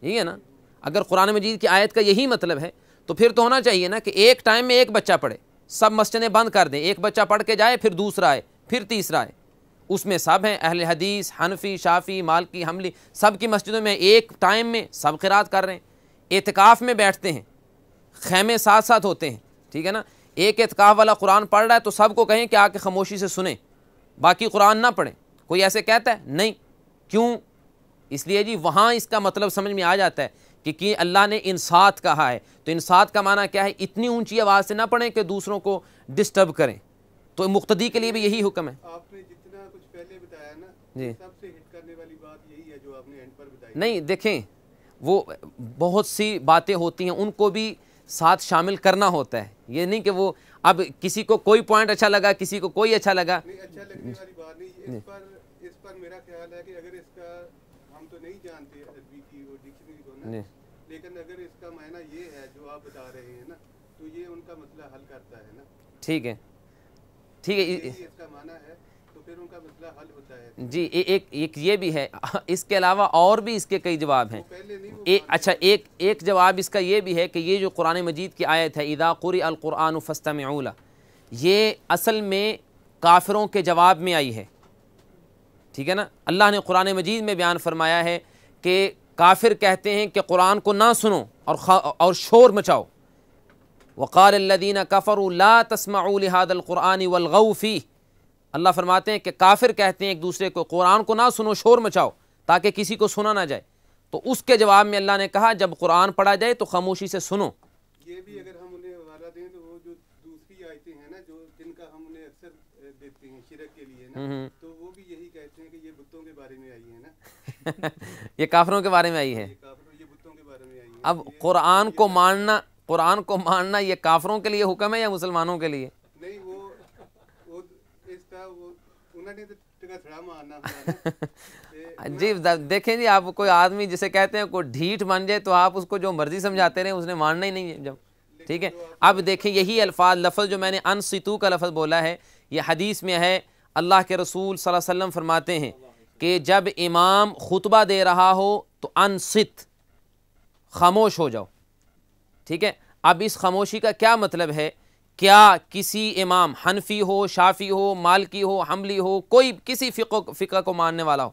یہی ہے نا. اگر قرآن مجید کی آیت کا یہی مطلب ہے تو پھر تو ہونا چاہیے نا کہ ایک ٹائم میں ایک بچہ پڑھے، سب مسجدیں بند کر دیں، ایک بچہ پڑھ کے جائے، پھر دوسرا آئے، پھر تیسرا آئے. اس میں سب ہیں، اہل حدیث، حنفی، شافی، مالکی، حنبلی، سب کی مسجدوں میں ایک ٹائم میں سب قرات کر رہے ہیں. اعتکاف میں بیٹھتے ہیں، خیمے ساتھ ساتھ ہوتے ہیں، ٹھیک ہے نا. ایک اعتکاف والا قرآن پڑھ رہا ہے تو سب کو کہیں کہ آ کے خاموشی سے سنیں، باقی قرآن نہ پڑھیں. کوئی ایسے کہتا ہے؟ نہیں. کیوں؟ اس لیے جی وہاں اس کا مطلب سمجھ میں آ جاتا ہے کہ اللہ نے انصات کہا ہے، تو انصات کا معنی کیا ہے؟ اتنی اونچی آواز سے نہ پڑھیں کہ دوسروں کو ڈسٹرب کریں. تو مقتدی کے لیے بھی یہی حکم ہے. آپ نے جتنا کچھ پہلے بتایا نا، جی، سب سے ہٹ کرنے والی بات یہی ہے جو آپ نے اینڈ پر بتائی. نہیں دیکھیں، وہ بہت سی باتیں ہوتی ہیں، ان کو بھی ساتھ شامل کرنا ہوتا ہے. یہ نہیں کہ وہ اب کسی کو کوئی پوائنٹ اچھا لگا، کسی کو کوئی اچھا لگا. نہیں، اچھا لگنے والی بات نہیں. اس پر میرا خیال ہے کہ اگر اس کا ہم تو نہیں جانتے عربی کی وہ ڈکشنری کو نا، لیکن اگر اس کا معنی یہ ہے جو آپ بتا رہے ہیں نا، تو یہ ان کا مسئلہ حل کرتا ہے نا. ٹھیک ہے، ٹھیک ہے، اس کا معنی ہے تو پھر ان کا مسئلہ حل ہوتا ہے. جی. ایک یہ بھی ہے، اس کے علاوہ اور بھی اس کے کئی جواب ہیں. اچھا، ایک جواب اس کا یہ بھی ہے کہ یہ جو قرآن مجید کی آیت ہے اذا قرئ القرآن فاستمعوا لہ، یہ اصل میں کافروں کے جواب میں آئی ہے، ٹھیک ہے نا. اللہ نے قرآن مجید میں بیان فرمایا ہے کہ کافر کہتے ہیں کہ قرآن کو نہ سنو اور شور مچاؤ. وقال الذین کفروا لا تسمعوا لهذا القرآن والغوا فیہ، اللہ فرماتے ہیں کہ کافر کہتے ہیں ایک دوسرے کو قرآن کو نہ سنو، شور مچاؤ تاکہ کسی کو سنا نہ جائے. تو اس کے جواب میں اللہ نے کہا جب قرآن پڑھا جائے تو خاموشی سے سنو. یہ بھی اگر ہم انہیں حوالہ دیں تو وہ جو دوسری آیتیں ہیں نا جن کا ہم انہیں اکثر دیتے ہیں شرک کے لیے نا، تو وہ بھی یہی کہتے ہیں کہ یہ بتوں کے بارے میں آئی ہے نا. یہ کافروں کے بارے میں آئی ہے. یہ بتوں کے بارے میں آئی ہے. اب قرآن کو ماننا یہ کافروں کے لیے حکم ہے یا مسلمانوں کے لیے؟ نہیں، وہ اس کا انہوں نے تو تھوڑا ماننا. جی دیکھیں جی، آپ کوئی آدمی جسے کہتے ہیں کوئی ڈھیٹ بن جائے تو آپ اس کو جو مرضی سمجھاتے رہیں، اس نے ماننا ہی نہیں ہے جب. ٹھیک ہے. اب دیکھیں یہی لفظ جو میں نے انصتو کا لفظ بولا ہے، یہ حدیث میں ہے. اللہ کے رسول صلی اللہ علیہ وسلم فرماتے ہیں کہ جب امام خطبہ دے رہا ہو تو انصت، خاموش ہو جاؤ. ٹھیک ہے. اب اس خاموشی کا کیا مطلب ہے؟ کیا کسی امام حنفی ہو، شافی ہو، مالکی ہو، حنبلی ہو، کوئی کسی فقہ کو ماننے والا ہو،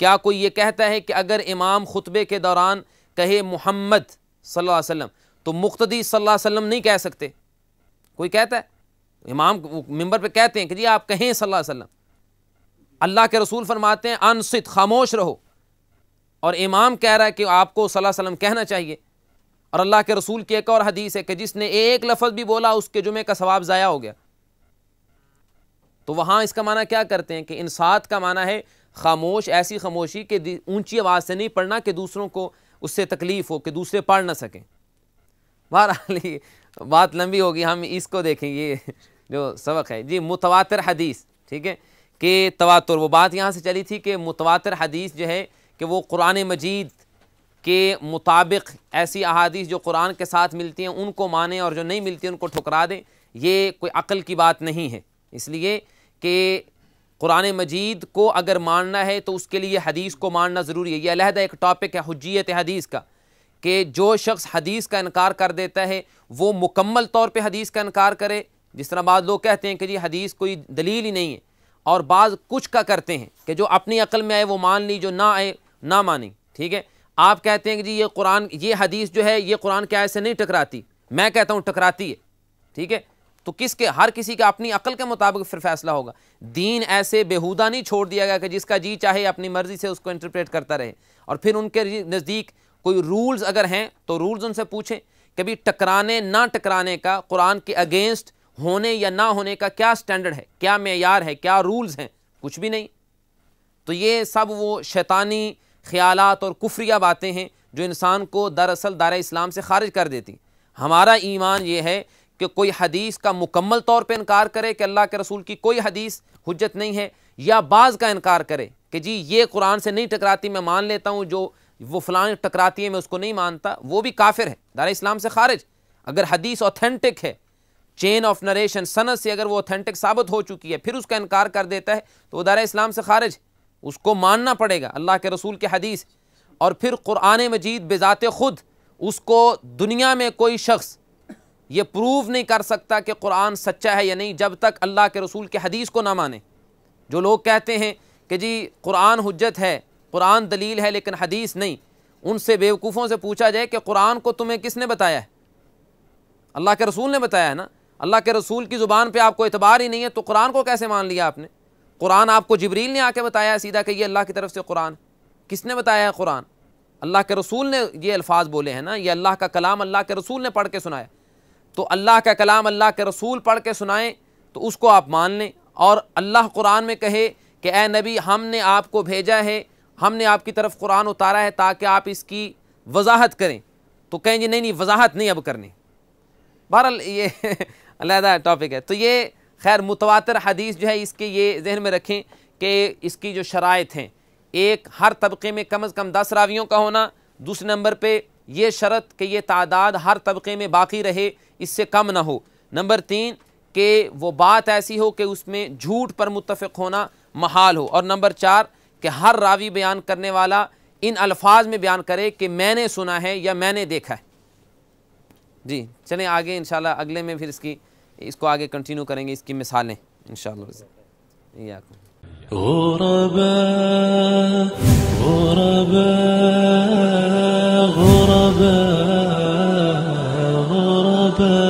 کیا کوئی یہ کہتا ہے کہ اگر امام خطبے کے دوران کہے محمد صلی اللہ علیہ وسلم تو مقتدی صلی اللہ علیہ وسلم نہیں کہہ سکتے؟ کوئی کہتا ہے؟ امام ممبر پہ کہتے ہیں کہ جی آپ کہیں صلی اللہ علیہ وسلم. اللہ کے رسول فرماتے ہیں انصت، خاموش رہو، اور امام کہہ رہا ہے کہ آپ کو صلی اللہ علیہ وسلم کہنا چاہیے. اور اللہ کے رسول کی ایک اور حدیث ہے کہ جس نے ایک لفظ بھی بولا اس کے جمعے کا ثواب ضائع ہو گیا. تو وہاں اس کا معنی کیا کرتے ہیں کہ انصات کا معنی ہے خاموش، ایسی خاموشی کہ اونچی آواز سے نہیں پڑھنا کہ دوسروں کو اس سے تکلیف ہو، کہ دوسرے پڑھ نہ سکیں. بہرحال یہ بات لمبی ہوگی، ہم اس کو دیکھیں. یہ جو سبق ہے جی متواتر حدیث، ٹھیک ہے، کہ تواتر، وہ بات یہاں سے چلی تھی کہ متواتر حدیث جو ہے کہ وہ قرآن مجید کے مطابق ایسی احادیث جو قرآن کے ساتھ ملتی ہیں ان کو مانیں اور جو نہیں ملتی ان کو ٹھکرا دیں. یہ کوئی عقل کی بات نہیں ہے، اس لیے کہ قرآن مجید کو اگر ماننا ہے تو اس کے لیے حدیث کو ماننا ضروری ہے. یہ علیحدہ ایک ٹاپک ہے حجیت حدیث کا، کہ جو شخص حدیث کا انکار کر دیتا ہے وہ مکمل طور پہ حدیث کا انکار کرے. جس طرح بعض لوگ کہتے ہیں کہ جی حدیث کوئی دلیل ہی نہیں ہے، اور بعض کچھ کا کرتے ہیں کہ جو اپنی عقل میں آئے وہ مان لی، جو نہ آئے نہ مانی. ٹھیک ہے. آپ کہتے ہیں کہ جی یہ قرآن، یہ حدیث جو ہے یہ قرآن کے آیت سے نہیں ٹکراتی، میں کہتا ہوں ٹکراتی ہے. ٹھیک ہے. تو کس کے، ہر کسی کا اپنی عقل کے مطابق پھر فیصلہ ہوگا. دین ایسے بیہودہ نہیں چھوڑ دیا گیا کہ جس کا جی چاہے اپنی مرضی سے اس کو انٹرپریٹ کرتا رہے. اور پھر ان کے نزدیک کوئی رولز اگر ہیں تو رولز ان سے پوچھیں، کبھی ٹکرانے نہ ٹکرانے کا، قرآن کے اگینسٹ ہونے یا نہ ہونے کا کیا سٹینڈرڈ ہے، کیا معیار ہے، کیا رولز ہیں؟ کچھ بھی نہیں۔ تو یہ سب وہ شیطانی خیالات اور کفریہ باتیں ہیں جو انسان کو دراصل دائرہ اسلام سے خارج کر دیتی۔ ہمارا ایمان یہ ہے کہ کوئی حدیث کا مکمل طور پہ انکار کرے کہ اللہ کے رسول کی کوئی حدیث حجت نہیں ہے، یا بعض کا انکار کرے کہ جی یہ قرآن سے نہیں ٹکراتی میں مان لیتا ہوں، جو وہ فلاں ٹکراتی ہے میں اس کو نہیں مانتا، وہ بھی کافر ہے، دائرہ اسلام سے خارج۔ اگر حدیث اوتھینٹک ہے، چین آف نریشن سند سے اگر وہ اوتھینٹک ثابت ہو چکی ہے، پھر اس کا انکار کر دیتا ہے تو وہ دائرہ اسلام سے خارج، اس کو ماننا پڑے گا اللہ کے رسول کی حدیث۔ اور پھر قرآن مجید بذات خود اس کو دنیا میں کوئی شخص یہ پروف نہیں کر سکتا کہ قرآن سچا ہے یا نہیں جب تک اللہ کے رسول کی حدیث کو نہ مانے۔ جو لوگ کہتے ہیں کہ جی قرآن حجت ہے، قرآن دلیل ہے لیکن حدیث نہیں، ان سے بیوقوفوں سے پوچھا جائے کہ قرآن کو تمہیں کس نے بتایا ہے؟ اللہ کے رسول نے بتایا ہے نا۔ اللہ کے رسول کی زبان پہ آپ کو اعتبار ہی نہیں ہے تو قرآن کو کیسے مان لیا آپ نے؟ قرآن آپ کو جبریل نے آ کے بتایا سیدھا کہ یہ اللہ کی طرف سے قرآن؟ کس نے بتایا ہے قرآن؟ اللہ کے رسول نے یہ الفاظ بولے ہیں نا، یہ اللہ کا کلام اللہ کے رسول نے پڑھ کے سنایا۔ تو اللہ کا کلام اللہ کے رسول پڑھ کے سنائیں تو اس کو آپ مان لیں، اور اللہ قرآن میں کہے کہ اے نبی ہم نے آپ کو بھیجا ہے، ہم نے آپ کی طرف قرآن اتارا ہے تاکہ آپ اس کی وضاحت کریں، تو کہیں جی نہیں نہیں وضاحت نہیں اب کرنی۔ بہرحال یہ علیحدہ ٹاپک ہے۔ تو یہ خیر متواتر حدیث جو ہے اس کے یہ ذہن میں رکھیں کہ اس کی جو شرائط ہیں، ایک ہر طبقے میں کم از کم 10 راویوں کا ہونا، دوسرے نمبر پہ یہ شرط کہ یہ تعداد ہر طبقے میں باقی رہے، اس سے کم نہ ہو، نمبر 3 کہ وہ بات ایسی ہو کہ اس میں جھوٹ پر متفق ہونا محال ہو، اور نمبر 4 کہ ہر راوی بیان کرنے والا ان الفاظ میں بیان کرے کہ میں نے سنا ہے یا میں نے دیکھا ہے۔ جی چلیں آگے انشاءاللہ اگلے میں پھر اس کو آگے کنٹینیو کریں گے، اس کی مثالیں انشاءاللہ۔ غرباء غرباء غرباء غرباء